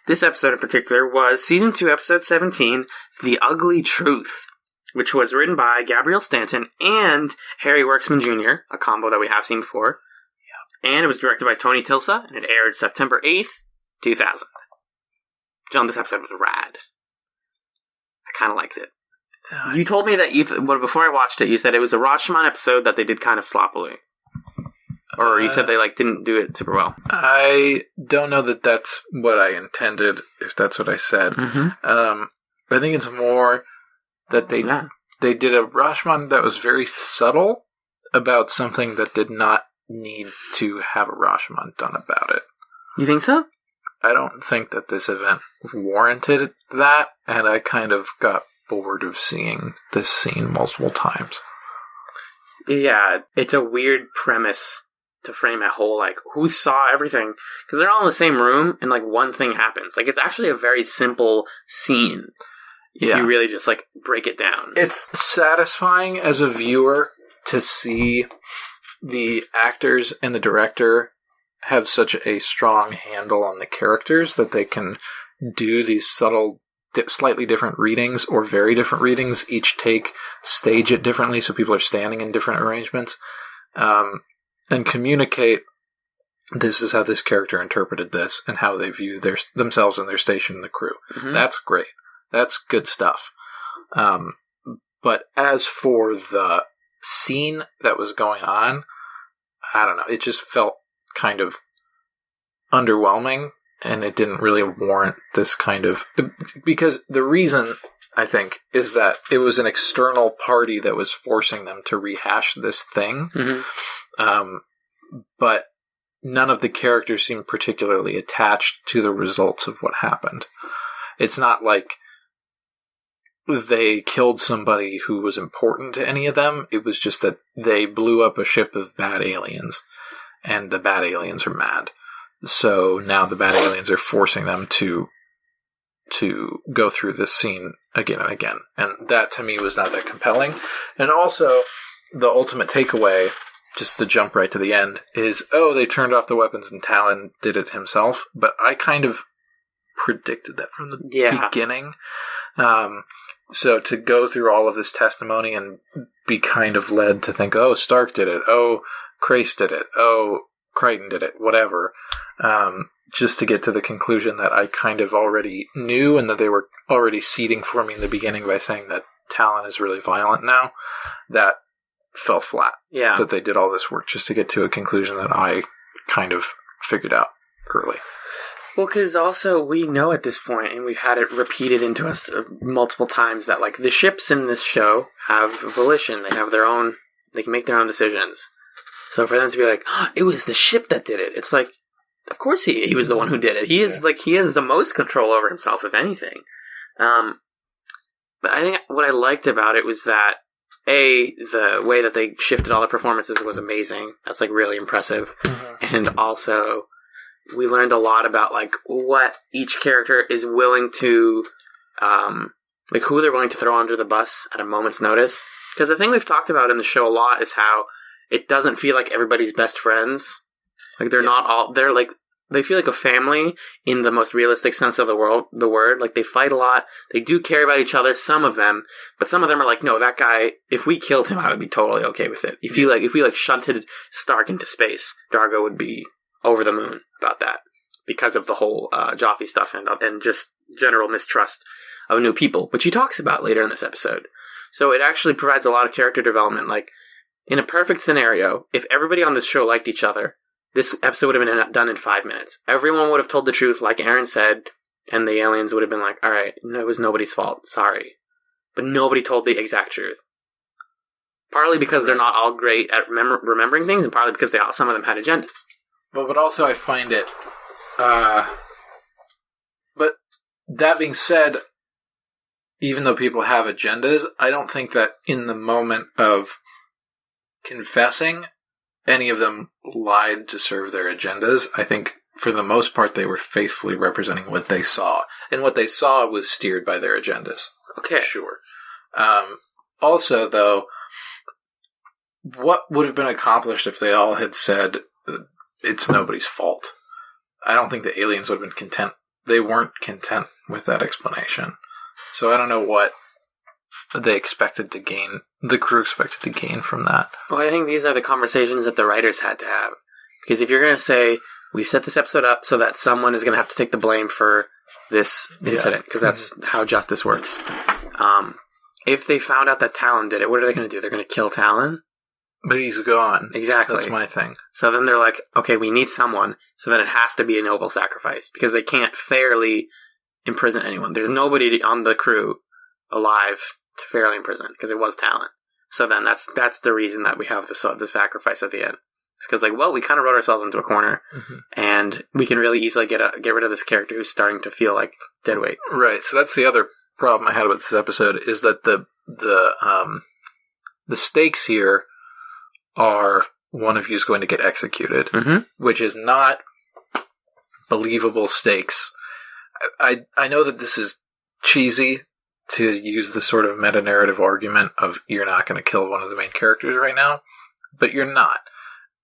This episode in particular was Season 2, Episode 17, The Ugly Truth, which was written by Gabrielle Stanton and Harry Worksman Jr., a combo that we have seen before. Yeah. And it was directed by Tony Tilsa, and it aired September 8th, 2000. John, this episode was rad. I kind of liked it. You told me that before I watched it, you said it was a Rashomon episode that they did kind of sloppily. Or you said they didn't do it super well. I don't know that that's what I intended, if that's what I said. Mm-hmm. I think it's more that they did a Rashomon that was very subtle about something that did not need to have a Rashomon done about it. You think so? I don't think that this event warranted that, and I kind of got bored of seeing this scene multiple times. Yeah, it's a weird premise to frame a whole, who saw everything? Because they're all in the same room, and, one thing happens. It's actually a very simple scene, if you really just, break it down. It's satisfying as a viewer to see the actors and the director have such a strong handle on the characters that they can do these subtle, slightly different readings or very different readings. Each take, stage it differently so people are standing in different arrangements, and communicate this is how this character interpreted this and how they view themselves and their station in the crew. Mm-hmm. That's great. That's good stuff. But as for the scene that was going on, I don't know. It just felt kind of underwhelming, and it didn't really warrant this kind of... Because the reason, I think, is that it was an external party that was forcing them to rehash this thing. Mm-hmm. But none of the characters seemed particularly attached to the results of what happened. It's not like they killed somebody who was important to any of them. It was just that they blew up a ship of bad aliens, and the bad aliens are mad. So now the bad aliens are forcing them to go through this scene again and again. And that, to me, was not that compelling. And also, the ultimate takeaway, just to jump right to the end, is, they turned off the weapons and Talon did it himself. But I kind of predicted that from the beginning. So to go through all of this testimony and be kind of led to think, Stark did it. Crace did it. Crichton did it. Whatever. Just to get to the conclusion that I kind of already knew, and that they were already seeding for me in the beginning by saying that Talon is really violent now, that fell flat. Yeah. That they did all this work just to get to a conclusion that I kind of figured out early. Well, because also we know at this point, and we've had it repeated into us multiple times, that the ships in this show have volition. They have their own, they can make their own decisions. So for them to be it was the ship that did it, it's of course he was the one who did it. He is he has the most control over himself, if anything. But I think what I liked about it was that the way that they shifted all the performances was amazing. That's really impressive. Mm-hmm. And also we learned a lot about what each character is willing to who they're willing to throw under the bus at a moment's notice. Because the thing we've talked about in the show a lot is how it doesn't feel like everybody's best friends. They're not all... They feel like a family in the most realistic sense of the word. They fight a lot. They do care about each other, some of them. But some of them are no, that guy, if we killed him, I would be totally okay with it. If we shunted Stark into space, Dargo would be over the moon about that. Because of the whole Joffrey stuff and just general mistrust of new people, which he talks about later in this episode. So it actually provides a lot of character development. In a perfect scenario, if everybody on this show liked each other, this episode would have been done in 5 minutes. Everyone would have told the truth, like Aaron said, and the aliens would have been all right, it was nobody's fault, sorry. But nobody told the exact truth. Partly because they're not all great at remembering things, and partly because some of them had agendas. Well, but also I find it... but that being said, even though people have agendas, I don't think that in the moment of confessing, any of them lied to serve their agendas. I think, for the most part, they were faithfully representing what they saw. And what they saw was steered by their agendas. Okay. Sure. Also, though, what would have been accomplished if they all had said, it's nobody's fault? I don't think the aliens would have been content. They weren't content with that explanation. So I don't know what they expected to gain, the crew expected to gain from that. Well, I think these are the conversations that the writers had to have. Because if you're going to say, we've set this episode up so that someone is going to have to take the blame for this incident, because that's how justice works. If they found out that Talon did it, what are they going to do? They're going to kill Talon? But he's gone. Exactly. That's my thing. So then they're like, okay, we need someone, so then it has to be a noble sacrifice, because they can't fairly imprison anyone. There's nobody on the crew alive to fairly imprison, because it was Talon. So then that's the reason that we have the sacrifice at the end. It's because, like, well, we kind of wrote ourselves into a corner, and we can really easily get rid of this character who's starting to feel like dead weight. Right, so that's the other problem I had with this episode, is that the stakes here are one of you is going to get executed, which is not believable stakes. I know that this is cheesy to use the sort of meta-narrative argument of you're not going to kill one of the main characters right now, but you're not.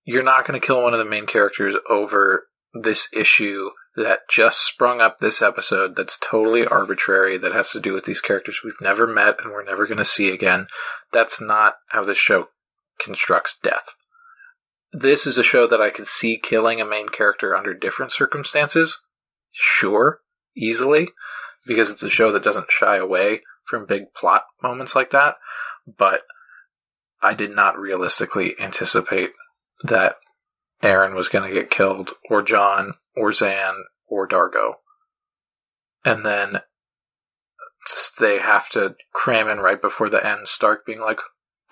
You're not going to kill one of the main characters over this issue that just sprung up this episode that's totally arbitrary, that has to do with these characters we've never met and we're never going to see again. That's not how this show constructs death. This is a show that I can see killing a main character under different circumstances. Sure, easily, because it's a show that doesn't shy away from big plot moments like that, but I did not realistically anticipate that Aaron was going to get killed, or John, or Zan, or Dargo. And then they have to cram in right before the end Stark being like,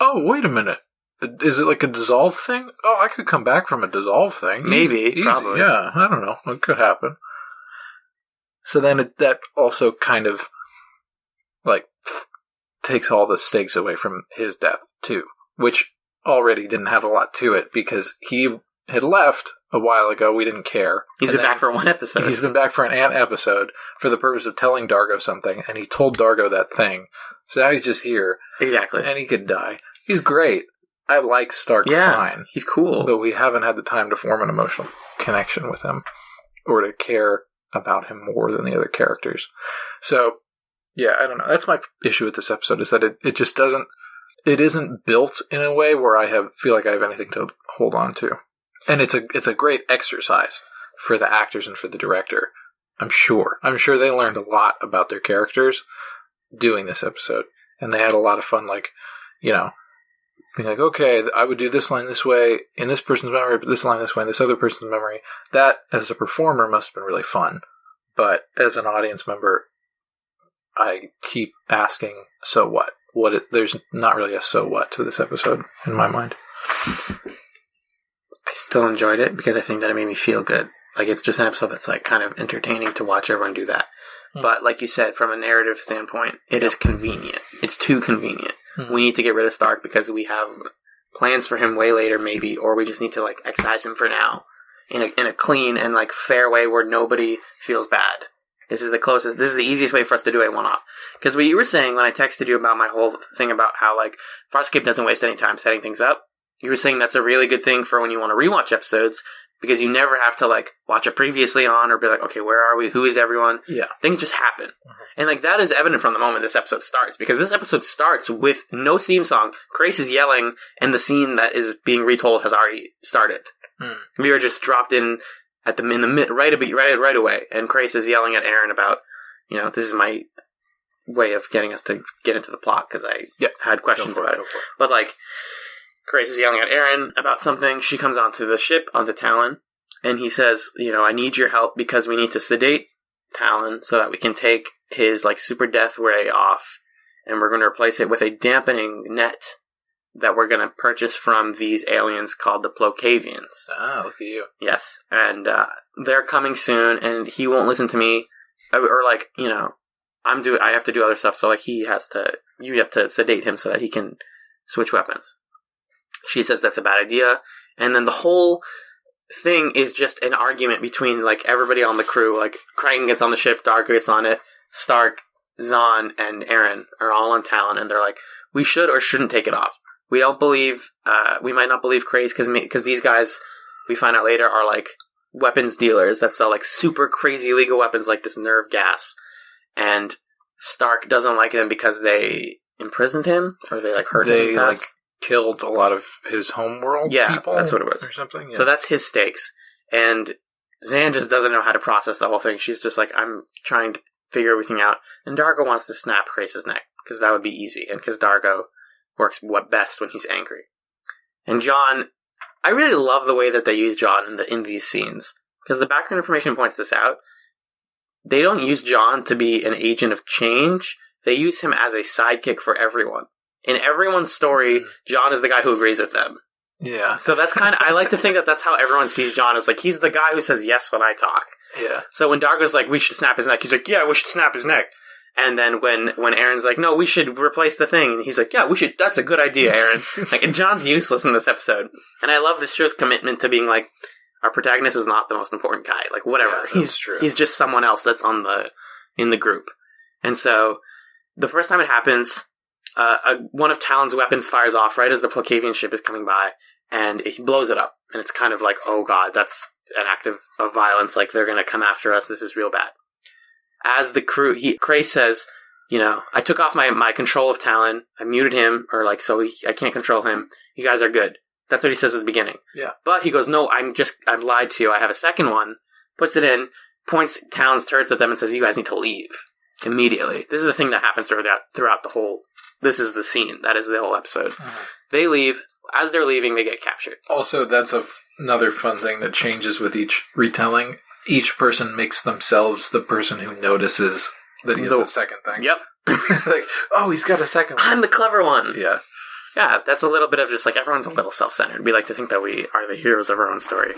oh, wait a minute. Is it like a dissolve thing? Oh, I could come back from a dissolve thing. Maybe, Easy. probably. Yeah, I don't know. It could happen. So then that also kind of, like, takes all the stakes away from his death, too. Which already didn't have a lot to it, because he had left a while ago. We didn't care. He's been back for one episode. He's been back for an episode for the purpose of telling Dargo something, and he told Dargo that thing. So now he's just here. Exactly. And he could die. He's great. I like Stark fine. He's cool. But we haven't had the time to form an emotional connection with him, or to care about him more than the other characters. So, yeah, I don't know. That's my issue with this episode, is that it just doesn't... It isn't built in a way where I feel like I have anything to hold on to. And it's a great exercise for the actors and for the director. I'm sure they learned a lot about their characters doing this episode. And they had a lot of fun, like, you know, being like, okay, I would do this line this way in this person's memory, but this line this way in this other person's memory. That, as a performer, must have been really fun. But as an audience member, I keep asking, so what? There's not really a so what to this episode, in my mind. I still enjoyed it because I think that it made me feel good. Like, it's just an episode that's, like, kind of entertaining to watch everyone do that. But, like you said, from a narrative standpoint, it is convenient. It's too convenient. We need to get rid of Stark because we have plans for him way later, maybe, or we just need to, like, excise him for now in a clean and, like, fair way where nobody feels bad. This is the easiest way for us to do a one-off. Because what you were saying when I texted you about my whole thing about how, like, Farscape doesn't waste any time setting things up, you were saying that's a really good thing for when you want to rewatch episodes, because you never have to, like, watch it previously on or be like, okay, where are we? Who is everyone? Yeah. Things just happen. And, like, that is evident from the moment this episode starts, because this episode starts with no theme song. Grace is yelling, and the scene that is being retold has already started. We were just dropped in right away, and Grace is yelling at Aaron about, you know, this is my way of getting us to get into the plot, because I had questions about it. But, like, Grace is yelling at Aaron about something. She comes onto the ship, onto Talon, and he says, you know, I need your help because we need to sedate Talon so that we can take his, like, super death ray off, and we're going to replace it with a dampening net that we're going to purchase from these aliens called the Plocavians. Ah, look at you. Yes, and they're coming soon, and he won't listen to me, or like, you know, I have to do other stuff, so like you have to sedate him so that he can switch weapons. She says that's a bad idea, and then the whole thing is just an argument between like everybody on the crew. Like Crichton gets on the ship, Darko gets on it, Stark, Zahn, and Aaron are all on Talon, and they're like, we should or shouldn't take it off. We don't believe, we might not believe Craze because these guys, we find out later, are like weapons dealers that sell like super crazy illegal weapons like this nerve gas. And Stark doesn't like them because they imprisoned him, or they like hurt him. They like killed a lot of his homeworld people. That's what it was. Or something. Yeah. So that's his stakes. And Zan just doesn't know how to process the whole thing. She's just like, I'm trying to figure everything out. And Dargo wants to snap Crace's neck, because that would be easy. And because Dargo works best when he's angry. And John, I really love the way that they use John in these scenes. Because the background information points this out. They don't use John to be an agent of change. They use him as a sidekick for everyone. In everyone's story, John is the guy who agrees with them. Yeah. So that's kind of, I like to think that that's how everyone sees John, is like, he's the guy who says yes when I talk. Yeah. So when Dargo's like, we should snap his neck, he's like, yeah, we should snap his neck. And then when Aaron's like, no, we should replace the thing, he's like, yeah, we should, that's a good idea, Aaron. Like, and John's useless in this episode. And I love this show's commitment to being like, our protagonist is not the most important guy. Like, whatever. Yeah, that's true. He's just someone else that's in the group. And so, the first time it happens, one of Talon's weapons fires off right as the Plocavian ship is coming by, and he blows it up. And it's kind of like, oh god, that's an act of violence, like they're gonna come after us, this is real bad. As the crew, Crace says, you know, I took off my control of Talon, I muted him, or like, so I can't control him, you guys are good. That's what he says at the beginning. Yeah. But he goes, no, I've lied to you, I have a second one, puts it in, points Talon's turrets at them and says, you guys need to leave. Immediately. This is the thing that happens throughout the whole, this is the scene, that is the whole episode. Mm-hmm. They leave, as they're leaving, they get captured. Also, that's another fun thing that changes with each retelling. Each person makes themselves the person who notices that he has a second thing. Yep. Like, oh, he's got a second one. I'm the clever one. Yeah. Yeah, that's a little bit of just like, everyone's a little self-centered. We like to think that we are the heroes of our own story.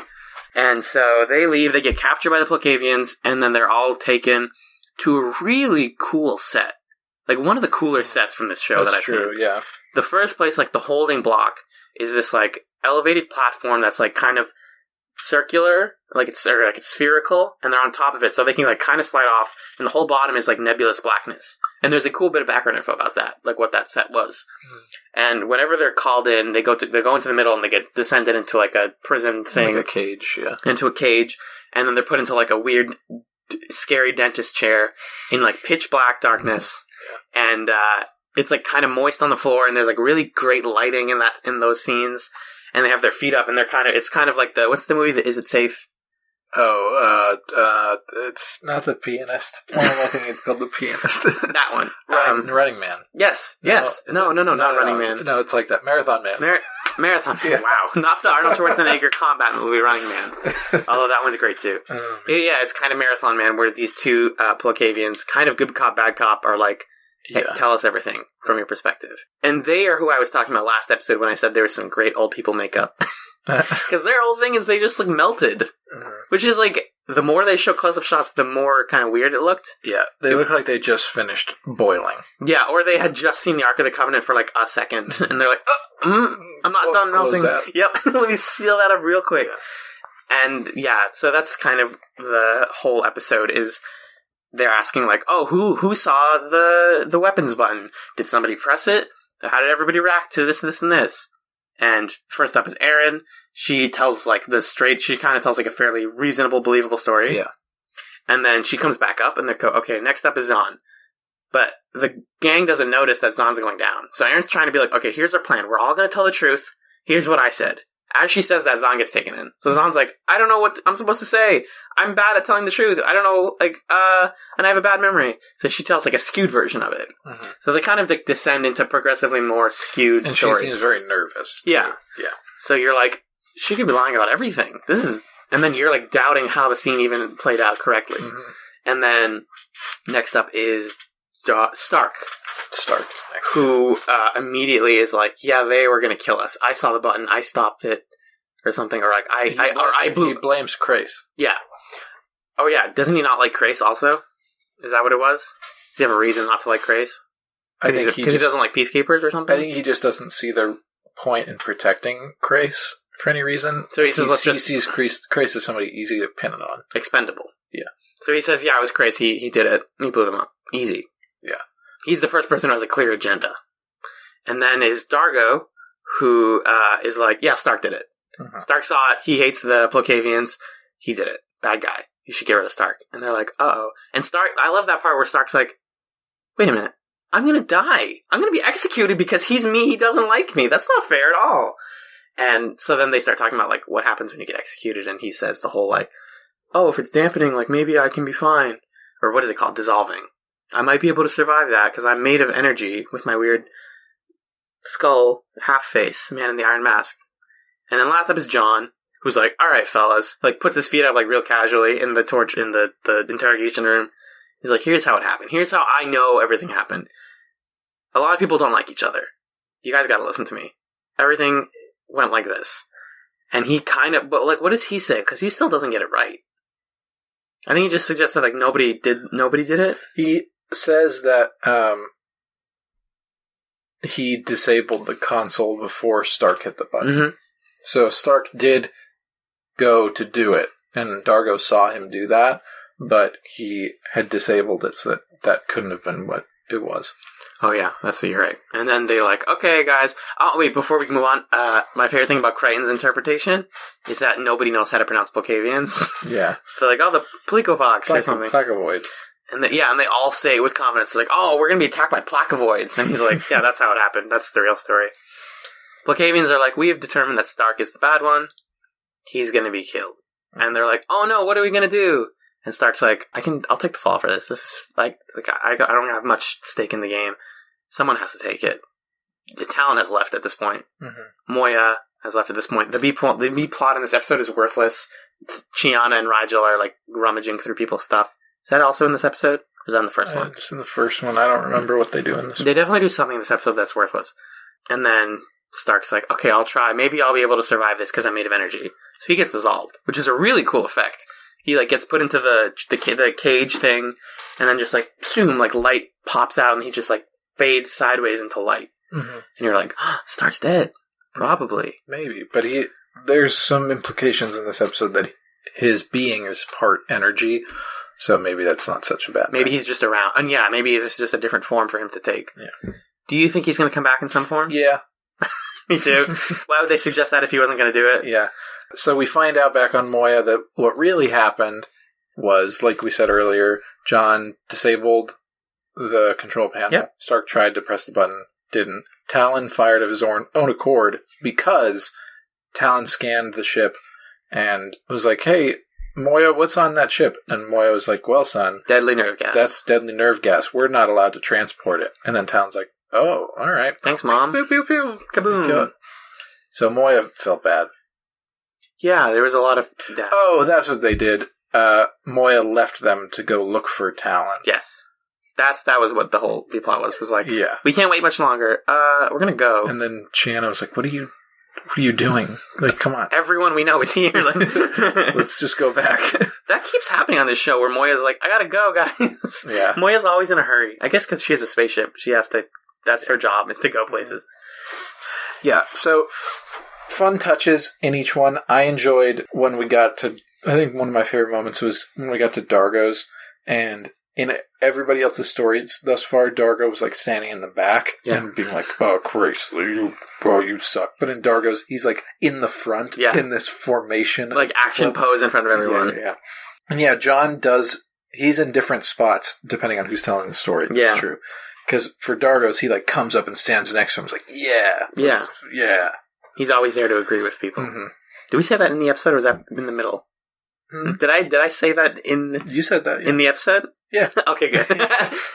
And so they leave, they get captured by the Plocavians, and then they're all taken to a really cool set. Like, one of the cooler sets from this show that I've seen. Yeah. The first place, like, the holding block is this, like, elevated platform that's, like, kind of circular, like it's spherical, and they're on top of it, so they can, like, kind of slide off, and the whole bottom is, like, nebulous blackness. And there's a cool bit of background info about that, like, what that set was. And whenever they're called in, they go into the middle, and they get descended into, like, a prison thing. Like a cage, yeah. Into a cage, and then they're put into, like, a weird, scary dentist chair in, like, pitch black darkness. And it's like kind of moist on the floor, and there's like really great lighting in those scenes, and they have their feet up, and it's kind of like what's the movie that Is It Safe? Oh, it's not The Pianist. I think it's called The Pianist. That one. Running Man. Yes. No, not Running Man. No, it's like that. Marathon Man. Marathon Man. Yeah. Wow. Not the Arnold Schwarzenegger combat movie Running Man. Although that one's great too. Yeah, it's kind of Marathon Man, where these two Plocavians, kind of good cop, bad cop, are like, hey, tell us everything from your perspective. And they are who I was talking about last episode when I said there was some great old people makeup. Because their whole thing is they just look melted. Which is like, the more they show close-up shots, the more kind of weird it looked. Yeah, they look like they just finished boiling. Yeah, or they had just seen the Ark of the Covenant for like a second. And they're like, I'm not done melting. Yep, let me seal that up real quick. Yeah. And yeah, so that's kind of the whole episode is... They're asking, like, oh, who saw the weapons button? Did somebody press it? How did everybody react to this, and this? And first up is Erin. She tells, like, she kind of tells, like, a fairly reasonable, believable story. Yeah. And then she comes back up, and they go, okay, next up is Zahn. But the gang doesn't notice that Zahn's going down. So Erin's trying to be like, okay, here's our plan. We're all going to tell the truth. Here's what I said. As she says that, Zahn gets taken in. So Zahn's like, I don't know what I'm supposed to say. I'm bad at telling the truth. I don't know, like, and I have a bad memory. So she tells, like, a skewed version of it. Mm-hmm. So they kind of, like, descend into progressively more skewed stories. And she seems very nervous. Yeah. Yeah. So you're like, she could be lying about everything. And then you're, like, doubting how the scene even played out correctly. Mm-hmm. And then next up is Stark, Stark is next. who immediately is like, "Yeah, they were going to kill us. I saw the button. I stopped it, or something, or like I blew." He blames Krace. Yeah. Oh yeah. Doesn't he not like Krace? Also, is that what it was? Does he have a reason not to like Krace? Because he doesn't like peacekeepers or something. I think he just doesn't see the point in protecting Krace for any reason. So he says, he sees Krace as somebody easy to pin it on. Expendable. Yeah. So he says, "Yeah, it was Krace. He did it. He blew them up. Easy." Yeah. He's the first person who has a clear agenda. And then is Dargo, who is like, "Yeah, Stark did it. Mm-hmm. Stark saw it. He hates the Plocavians. He did it. Bad guy. You should get rid of Stark." And they're like, "Uh-oh." And Stark, I love that part where Stark's like, "Wait a minute. I'm going to die. I'm going to be executed because he's me. He doesn't like me. That's not fair at all." And so then they start talking about, like, what happens when you get executed. And he says the whole, like, "Oh, if it's dampening, like, maybe I can be fine." Or what is it called? Dissolving. "I might be able to survive that because I'm made of energy with my weird skull, half face, man in the iron mask." And then last up is John, who's like, "All right, fellas," like puts his feet up like real casually in the the interrogation room. He's like, "Here's how it happened. Here's how I know everything happened. A lot of people don't like each other. You guys got to listen to me. Everything went like this." And he kind of, but like, what does he say? Because he still doesn't get it right. I think he just suggests that like nobody did it. He says that he disabled the console before Stark hit the button. Mm-hmm. So Stark did go to do it, and Dargo saw him do that, but he had disabled it, so that couldn't have been what it was. Oh yeah, that's what you're right. And then they're like, "Okay, guys." Oh wait, before we can move on, my favorite thing about Crane's interpretation is that nobody knows how to pronounce Plocavians. Yeah. So like, "Oh, the Plecovox or something." Placavoids. And and they all say it with confidence, like, "Oh, we're gonna be attacked by Placavoids." And he's like, "Yeah, that's how it happened. That's the real story." Plocavians are like, "We have determined that Stark is the bad one. He's gonna be killed." And they're like, "Oh no, what are we gonna do?" And Stark's like, I'll take the fall for this. This is like I don't have much stake in the game. Someone has to take it. The Talon has left at this point. Mm-hmm. Moya has left at this point. The B plot in this episode is worthless. Chiana and Rigel are like rummaging through people's stuff. Is that also in this episode? Or is that in the first one? Just in the first one. I don't remember what they do in this one. They definitely do something in this episode that's worthless. And then Stark's like, "Okay, I'll try. Maybe I'll be able to survive this because I'm made of energy." So he gets dissolved, which is a really cool effect. He like gets put into the cage thing, and then just like boom, like light pops out, and he just like fades sideways into light. Mm-hmm. And you're like, oh, Stark's dead, probably. Maybe, but there's some implications in this episode that his being is part energy, so maybe that's not such a bad thing. Maybe he's just around, and yeah, maybe it's just a different form for him to take. Yeah. Do you think he's going to come back in some form? Yeah. Me too. Why would they suggest that if he wasn't going to do it? Yeah. So we find out back on Moya that what really happened was, like we said earlier, John disabled the control panel. Yep. Stark tried to press the button, didn't. Talon fired of his own accord because Talon scanned the ship and was like, "Hey, Moya, what's on that ship?" And Moya was like, "Well, son, deadly nerve gas. That's deadly nerve gas. We're not allowed to transport it." And then Talon's like, "Oh, all right. Thanks, Mom." Pew, pew, pew. Kaboom. Good. So Moya felt bad. Yeah, there was a lot of that. Oh, that's what they did. Moya left them to go look for Talon. Yes. That was what the whole B-plot was like, yeah, we can't wait much longer. We're gonna go. And then Chiana was like, What are you doing? Like, come on. Everyone we know is here. Like, let's just go back. That keeps happening on this show where Moya's like, "I gotta go, guys." Yeah. Moya's always in a hurry. I guess because she has a spaceship. She has to, that's her job, is to go places. Yeah, so fun touches in each one. I enjoyed when we got to, I think one of my favorite moments was when we got to Dargo's, and in everybody else's stories thus far, Dargo was like standing in the back and being like, "Oh, Grace, you suck." But in Dargo's, he's like in the front in this formation. Like action pose in front of everyone. Yeah. And yeah, John he's in different spots depending on who's telling the story. That's true. Because for Dargo's, he like comes up and stands next to him. He's like, yeah. He's always there to agree with people. Mm-hmm. Did we say that in the episode, or was that in the middle? Mm-hmm. Did I say that in? You said that in the episode. Yeah. Okay, good.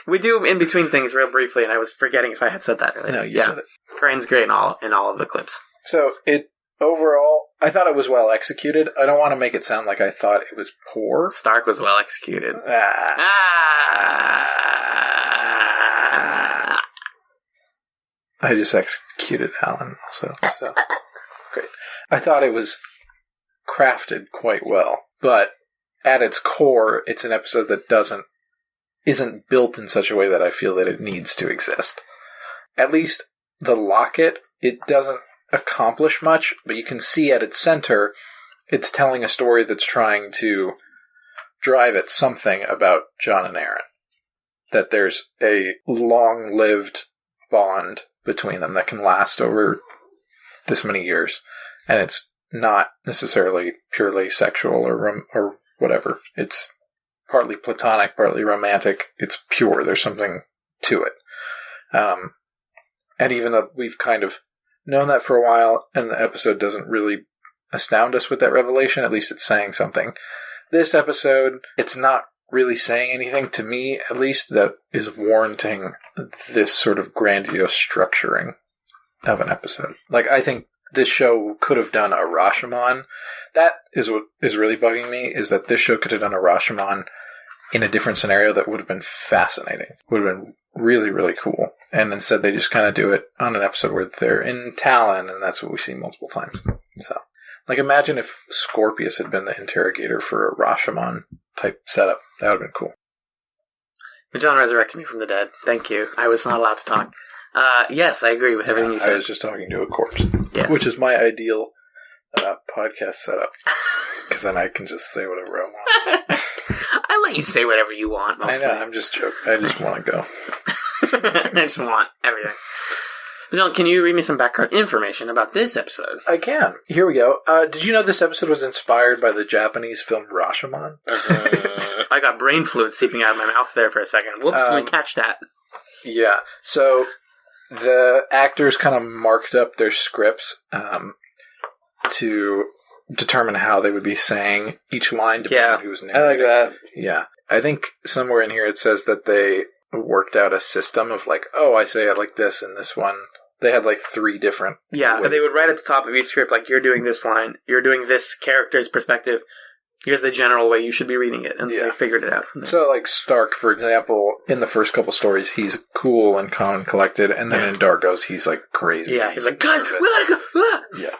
We do in between things real briefly, and I was forgetting if I had said that earlier. No, you said it. Crane's great in all of the clips. So overall, I thought it was well executed. I don't want to make it sound like I thought it was poor. Stark was well executed. I just executed Alan also. So great. I thought it was crafted quite well, but at its core, it's an episode that isn't built in such a way that I feel that it needs to exist. At least the Locket, it doesn't accomplish much, but you can see at its center, it's telling a story that's trying to drive at something about John and Aaron. That there's a long-lived bond between them that can last over this many years. And it's not necessarily purely sexual or whatever. It's partly platonic, partly romantic. It's pure. There's something to it. And even though we've kind of known that for a while, and the episode doesn't really astound us with that revelation, at least it's saying something. This episode, it's not really saying anything, to me at least, that is warranting this sort of grandiose structuring of an episode. Like, I think this show could have done a Rashomon. That is what is really bugging me, is that this show could have done a Rashomon in a different scenario that would have been fascinating. Would have been really, really cool. And instead they just kind of do it on an episode where they're in Talon, and that's what we see multiple times. So, like, imagine if Scorpius had been the interrogator for a Rashomon type setup. That would have been cool. But John resurrected me from the dead. Thank you. I was not allowed to talk. Yes, I agree with everything you said. I was just talking to a corpse. Yes. Which is my ideal podcast setup. Because then I can just say whatever I want. I let you say whatever you want, mostly. I know, I'm just joking. I just want to go. I just want everything. But John, can you read me some background information about this episode? I can. Here we go. Did you know this episode was inspired by the Japanese film Rashomon? I got brain fluid seeping out of my mouth there for a second. Whoops, let me catch that. Yeah. So the actors kind of marked up their scripts to determine how they would be saying each line depending on who was narrating. I like that. Yeah. I think somewhere in here it says that they worked out a system of like, oh, I say it like this in this one. They had like 3 different ways. But they would write at the top of each script, like, you're doing this line, you're doing this character's perspective, here's the general way you should be reading it, and they figured it out from there. So, like, Stark, for example, in the first couple stories, he's cool and calm and collected, and then in Dargo's, he's, like, crazy. Yeah, he's like, guys, we gotta go! Ah! Yeah.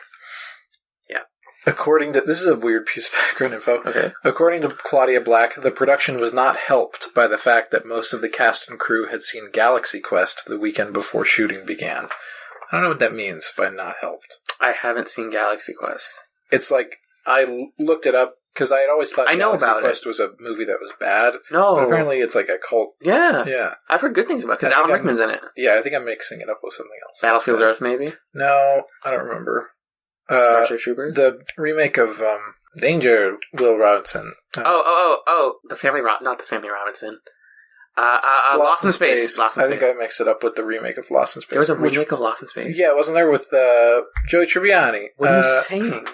According to... This is a weird piece of background info. Okay. According to Claudia Black, the production was not helped by the fact that most of the cast and crew had seen Galaxy Quest the weekend before shooting began. I don't know what that means by not helped. I haven't seen Galaxy Quest. It's like... I looked it up because I had always thought Galaxy about Quest was a movie that was bad. No. But apparently it's like a cult. Yeah. Yeah. I've heard good things about it, because Alan Rickman's in it. Yeah, I think I'm mixing it up with something else. Battlefield Earth, maybe? No, I don't remember. Starship Troopers? The remake of Danger, Will Robinson. Oh, the Family not the Family Robinson. Lost in Space. Lost in I Space. think I mixed it up with the remake of Lost in Space. There was a remake of Lost in Space? Yeah, wasn't there with Joey Tribbiani? What are you saying?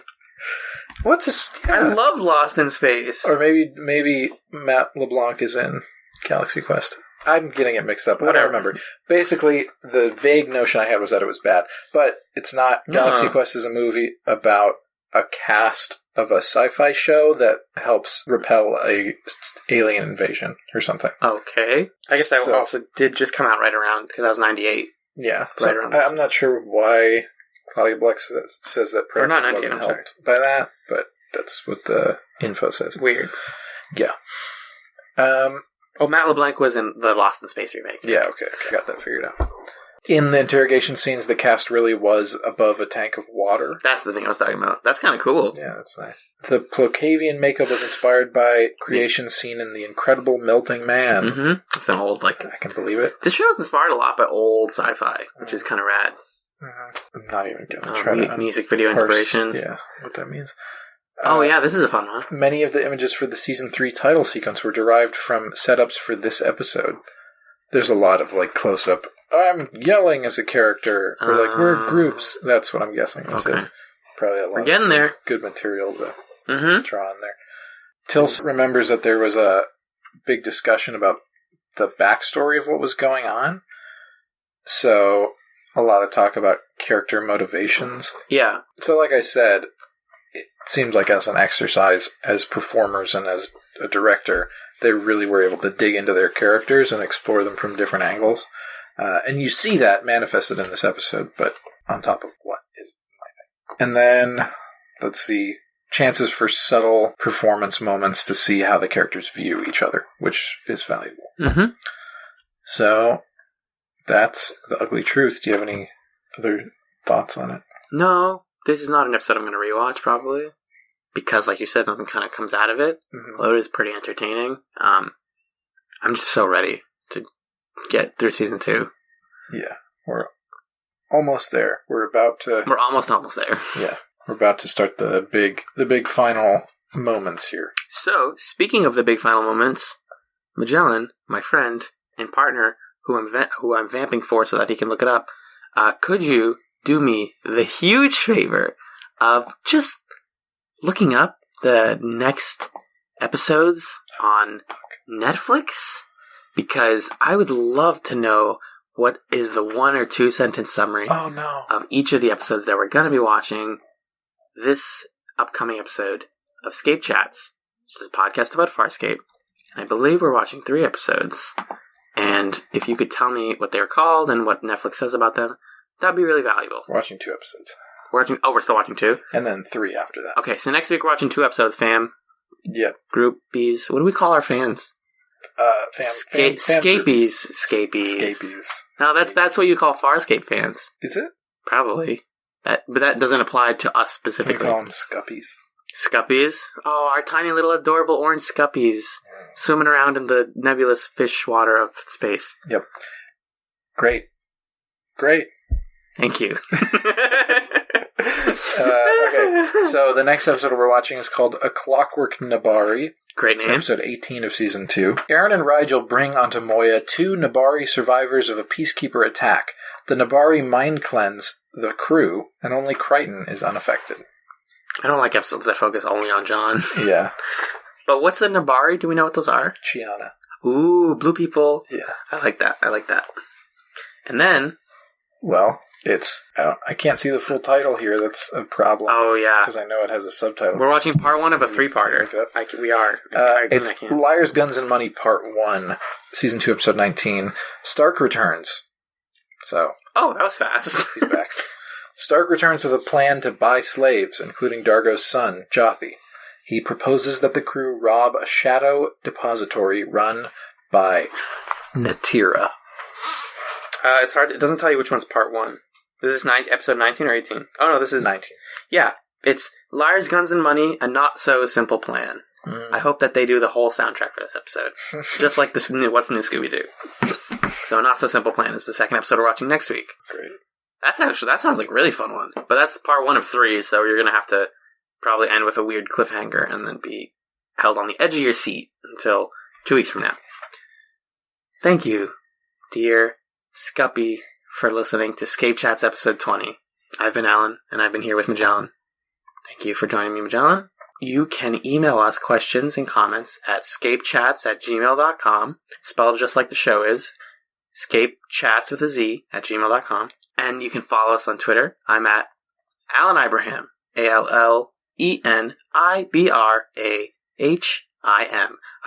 What's his... Yeah. I love Lost in Space. Or maybe Matt LeBlanc is in Galaxy Quest. I'm getting it mixed up. I don't remember. Basically, the vague notion I had was that it was bad. But it's not. Galaxy Quest is a movie about a cast of a sci-fi show that helps repel a alien invasion or something. Okay. I guess that also did just come out right around, because that was 98. Yeah. Right around this. I'm not sure why Claudia Black says that Or not production 98, wasn't I'm sorry. helped by that, but that's what the info says. Weird. Yeah. Matt LeBlanc was in the Lost in Space remake. Yeah, okay. Got that figured out. In the interrogation scenes, the cast really was above a tank of water. That's the thing I was talking about. That's kind of cool. Yeah, that's nice. The Plocavian makeup was inspired by creations seen in The Incredible Melting Man. Mm-hmm. It's an old, like... I can believe it. This show is inspired a lot by old sci-fi, which is kind of rad. I'm not even going to try to... Music video inspirations. Yeah, what that means. Yeah, this is a fun one. Many of the images for the Season 3 title sequence were derived from setups for this episode. There's a lot of, like, close-up, I'm yelling as a character, or, like, we're groups. That's what I'm guessing this is. Probably a lot We're getting there. Good material to Mm-hmm. draw on there. Tills remembers that there was a big discussion about the backstory of what was going on. So, a lot of talk about character motivations. Yeah. So, like I said, it seems like as an exercise, as performers and as a director, they really were able to dig into their characters and explore them from different angles. And you see that manifested in this episode, but on top of what is my thing. And then, let's see, chances for subtle performance moments to see how the characters view each other, which is valuable. Mm-hmm. So, that's The Ugly Truth. Do you have any other thoughts on it? No, this is not an episode I'm going to rewatch, probably. Because, like you said, nothing kind of comes out of it. Mm-hmm. Although it is pretty entertaining. I'm just so ready to get through season 2. Yeah, we're almost there. We're almost there. Yeah, we're about to start the big final moments here. So, speaking of the big final moments, Magellan, my friend and partner, who I'm vamping for so that he can look it up, could you do me the huge favor of just looking up the next episodes on Netflix? Because I would love to know what is the 1 or 2 sentence summary of each of the episodes that we're going to be watching this upcoming episode of ScapeChatz, which is a podcast about Farscape. And I believe we're watching 3 episodes. And if you could tell me what they're called and what Netflix says about them, that'd be really valuable. We're watching 2 episodes. We're still watching 2? And then 3 after that. Okay, so next week we're watching 2 episodes, fam. Yep. Groupies. What do we call our fans? Scapies. No, that's what you call Farscape fans. Is it? Probably. But that doesn't apply to us specifically. We call them Scuppies. Scuppies? Oh, our tiny little adorable orange Scuppies. Swimming around in the nebulous fish water of space. Yep. Great. Thank you. Okay, so the next episode we're watching is called A Clockwork Nabari. Great name. Episode 18 of Season 2. Aaron and Rigel bring onto Moya 2 Nabari survivors of a Peacekeeper attack. The Nabari mind cleanse the crew, and only Crichton is unaffected. I don't like episodes that focus only on John. Yeah. But what's the Nabari? Do we know what those are? Chiana. Ooh, blue people. Yeah. I like that. And then... Well, I can't see the full title here. That's a problem. Oh, yeah. Because I know it has a subtitle. We're watching part 1 of a 3-parter. We are. It's Liars, Guns, and Money Part 1, Season 2, Episode 19. Stark returns. So. Oh, that was fast. He's back. Stark returns with a plan to buy slaves, including Dargo's son, Jothi. He proposes that the crew rob a shadow depository run by Natira. It's hard. It doesn't tell you which one's part 1. Is this episode 19 or 18? Oh, no, this is... 19. Yeah. It's Liars, Guns, and Money, a not-so-simple plan. I hope that they do the whole soundtrack for this episode. Just like this new What's New Scooby-Doo. So Not-So-Simple Plan is the second episode we're watching next week. Great. That sounds like a really fun one. But that's part 1 of 3, so you're going to have to probably end with a weird cliffhanger and then be held on the edge of your seat until 2 weeks from now. Thank you, dear Scuppy, for listening to ScapeChatz episode 20. I've been Alan, and I've been here with Magellan. Thank you for joining me, Magellan. You can email us questions and comments at scapechatz@gmail.com, spelled just like the show is, scapechatz with a Z @gmail.com. And you can follow us on Twitter. I'm at Alan Ibrahim, ALLENIBRAHIM.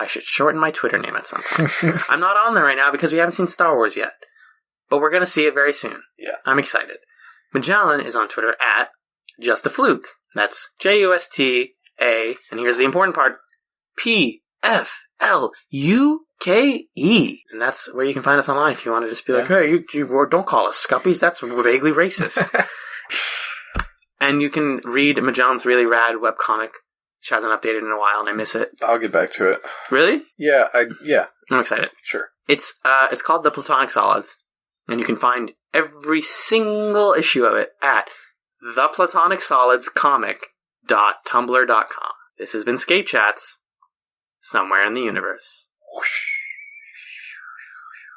I should shorten my Twitter name at some point. I'm not on there right now because we haven't seen Star Wars yet. But we're going to see it very soon. Yeah. I'm excited. Magellan is on Twitter at Just a Fluke. That's JUSTA, and here's the important part, PFLUKE. And that's where you can find us online if you want to just be like, hey, you don't call us Scuppies, that's vaguely racist. And you can read Magellan's really rad webcomic, which hasn't updated in a while, and I miss it. I'll get back to it. Really? Yeah, I'm excited. Sure. It's called The Platonic Solids, and you can find every single issue of it at theplatonicsolidscomic.tumblr.com. This has been ScapeChatz, somewhere in the universe.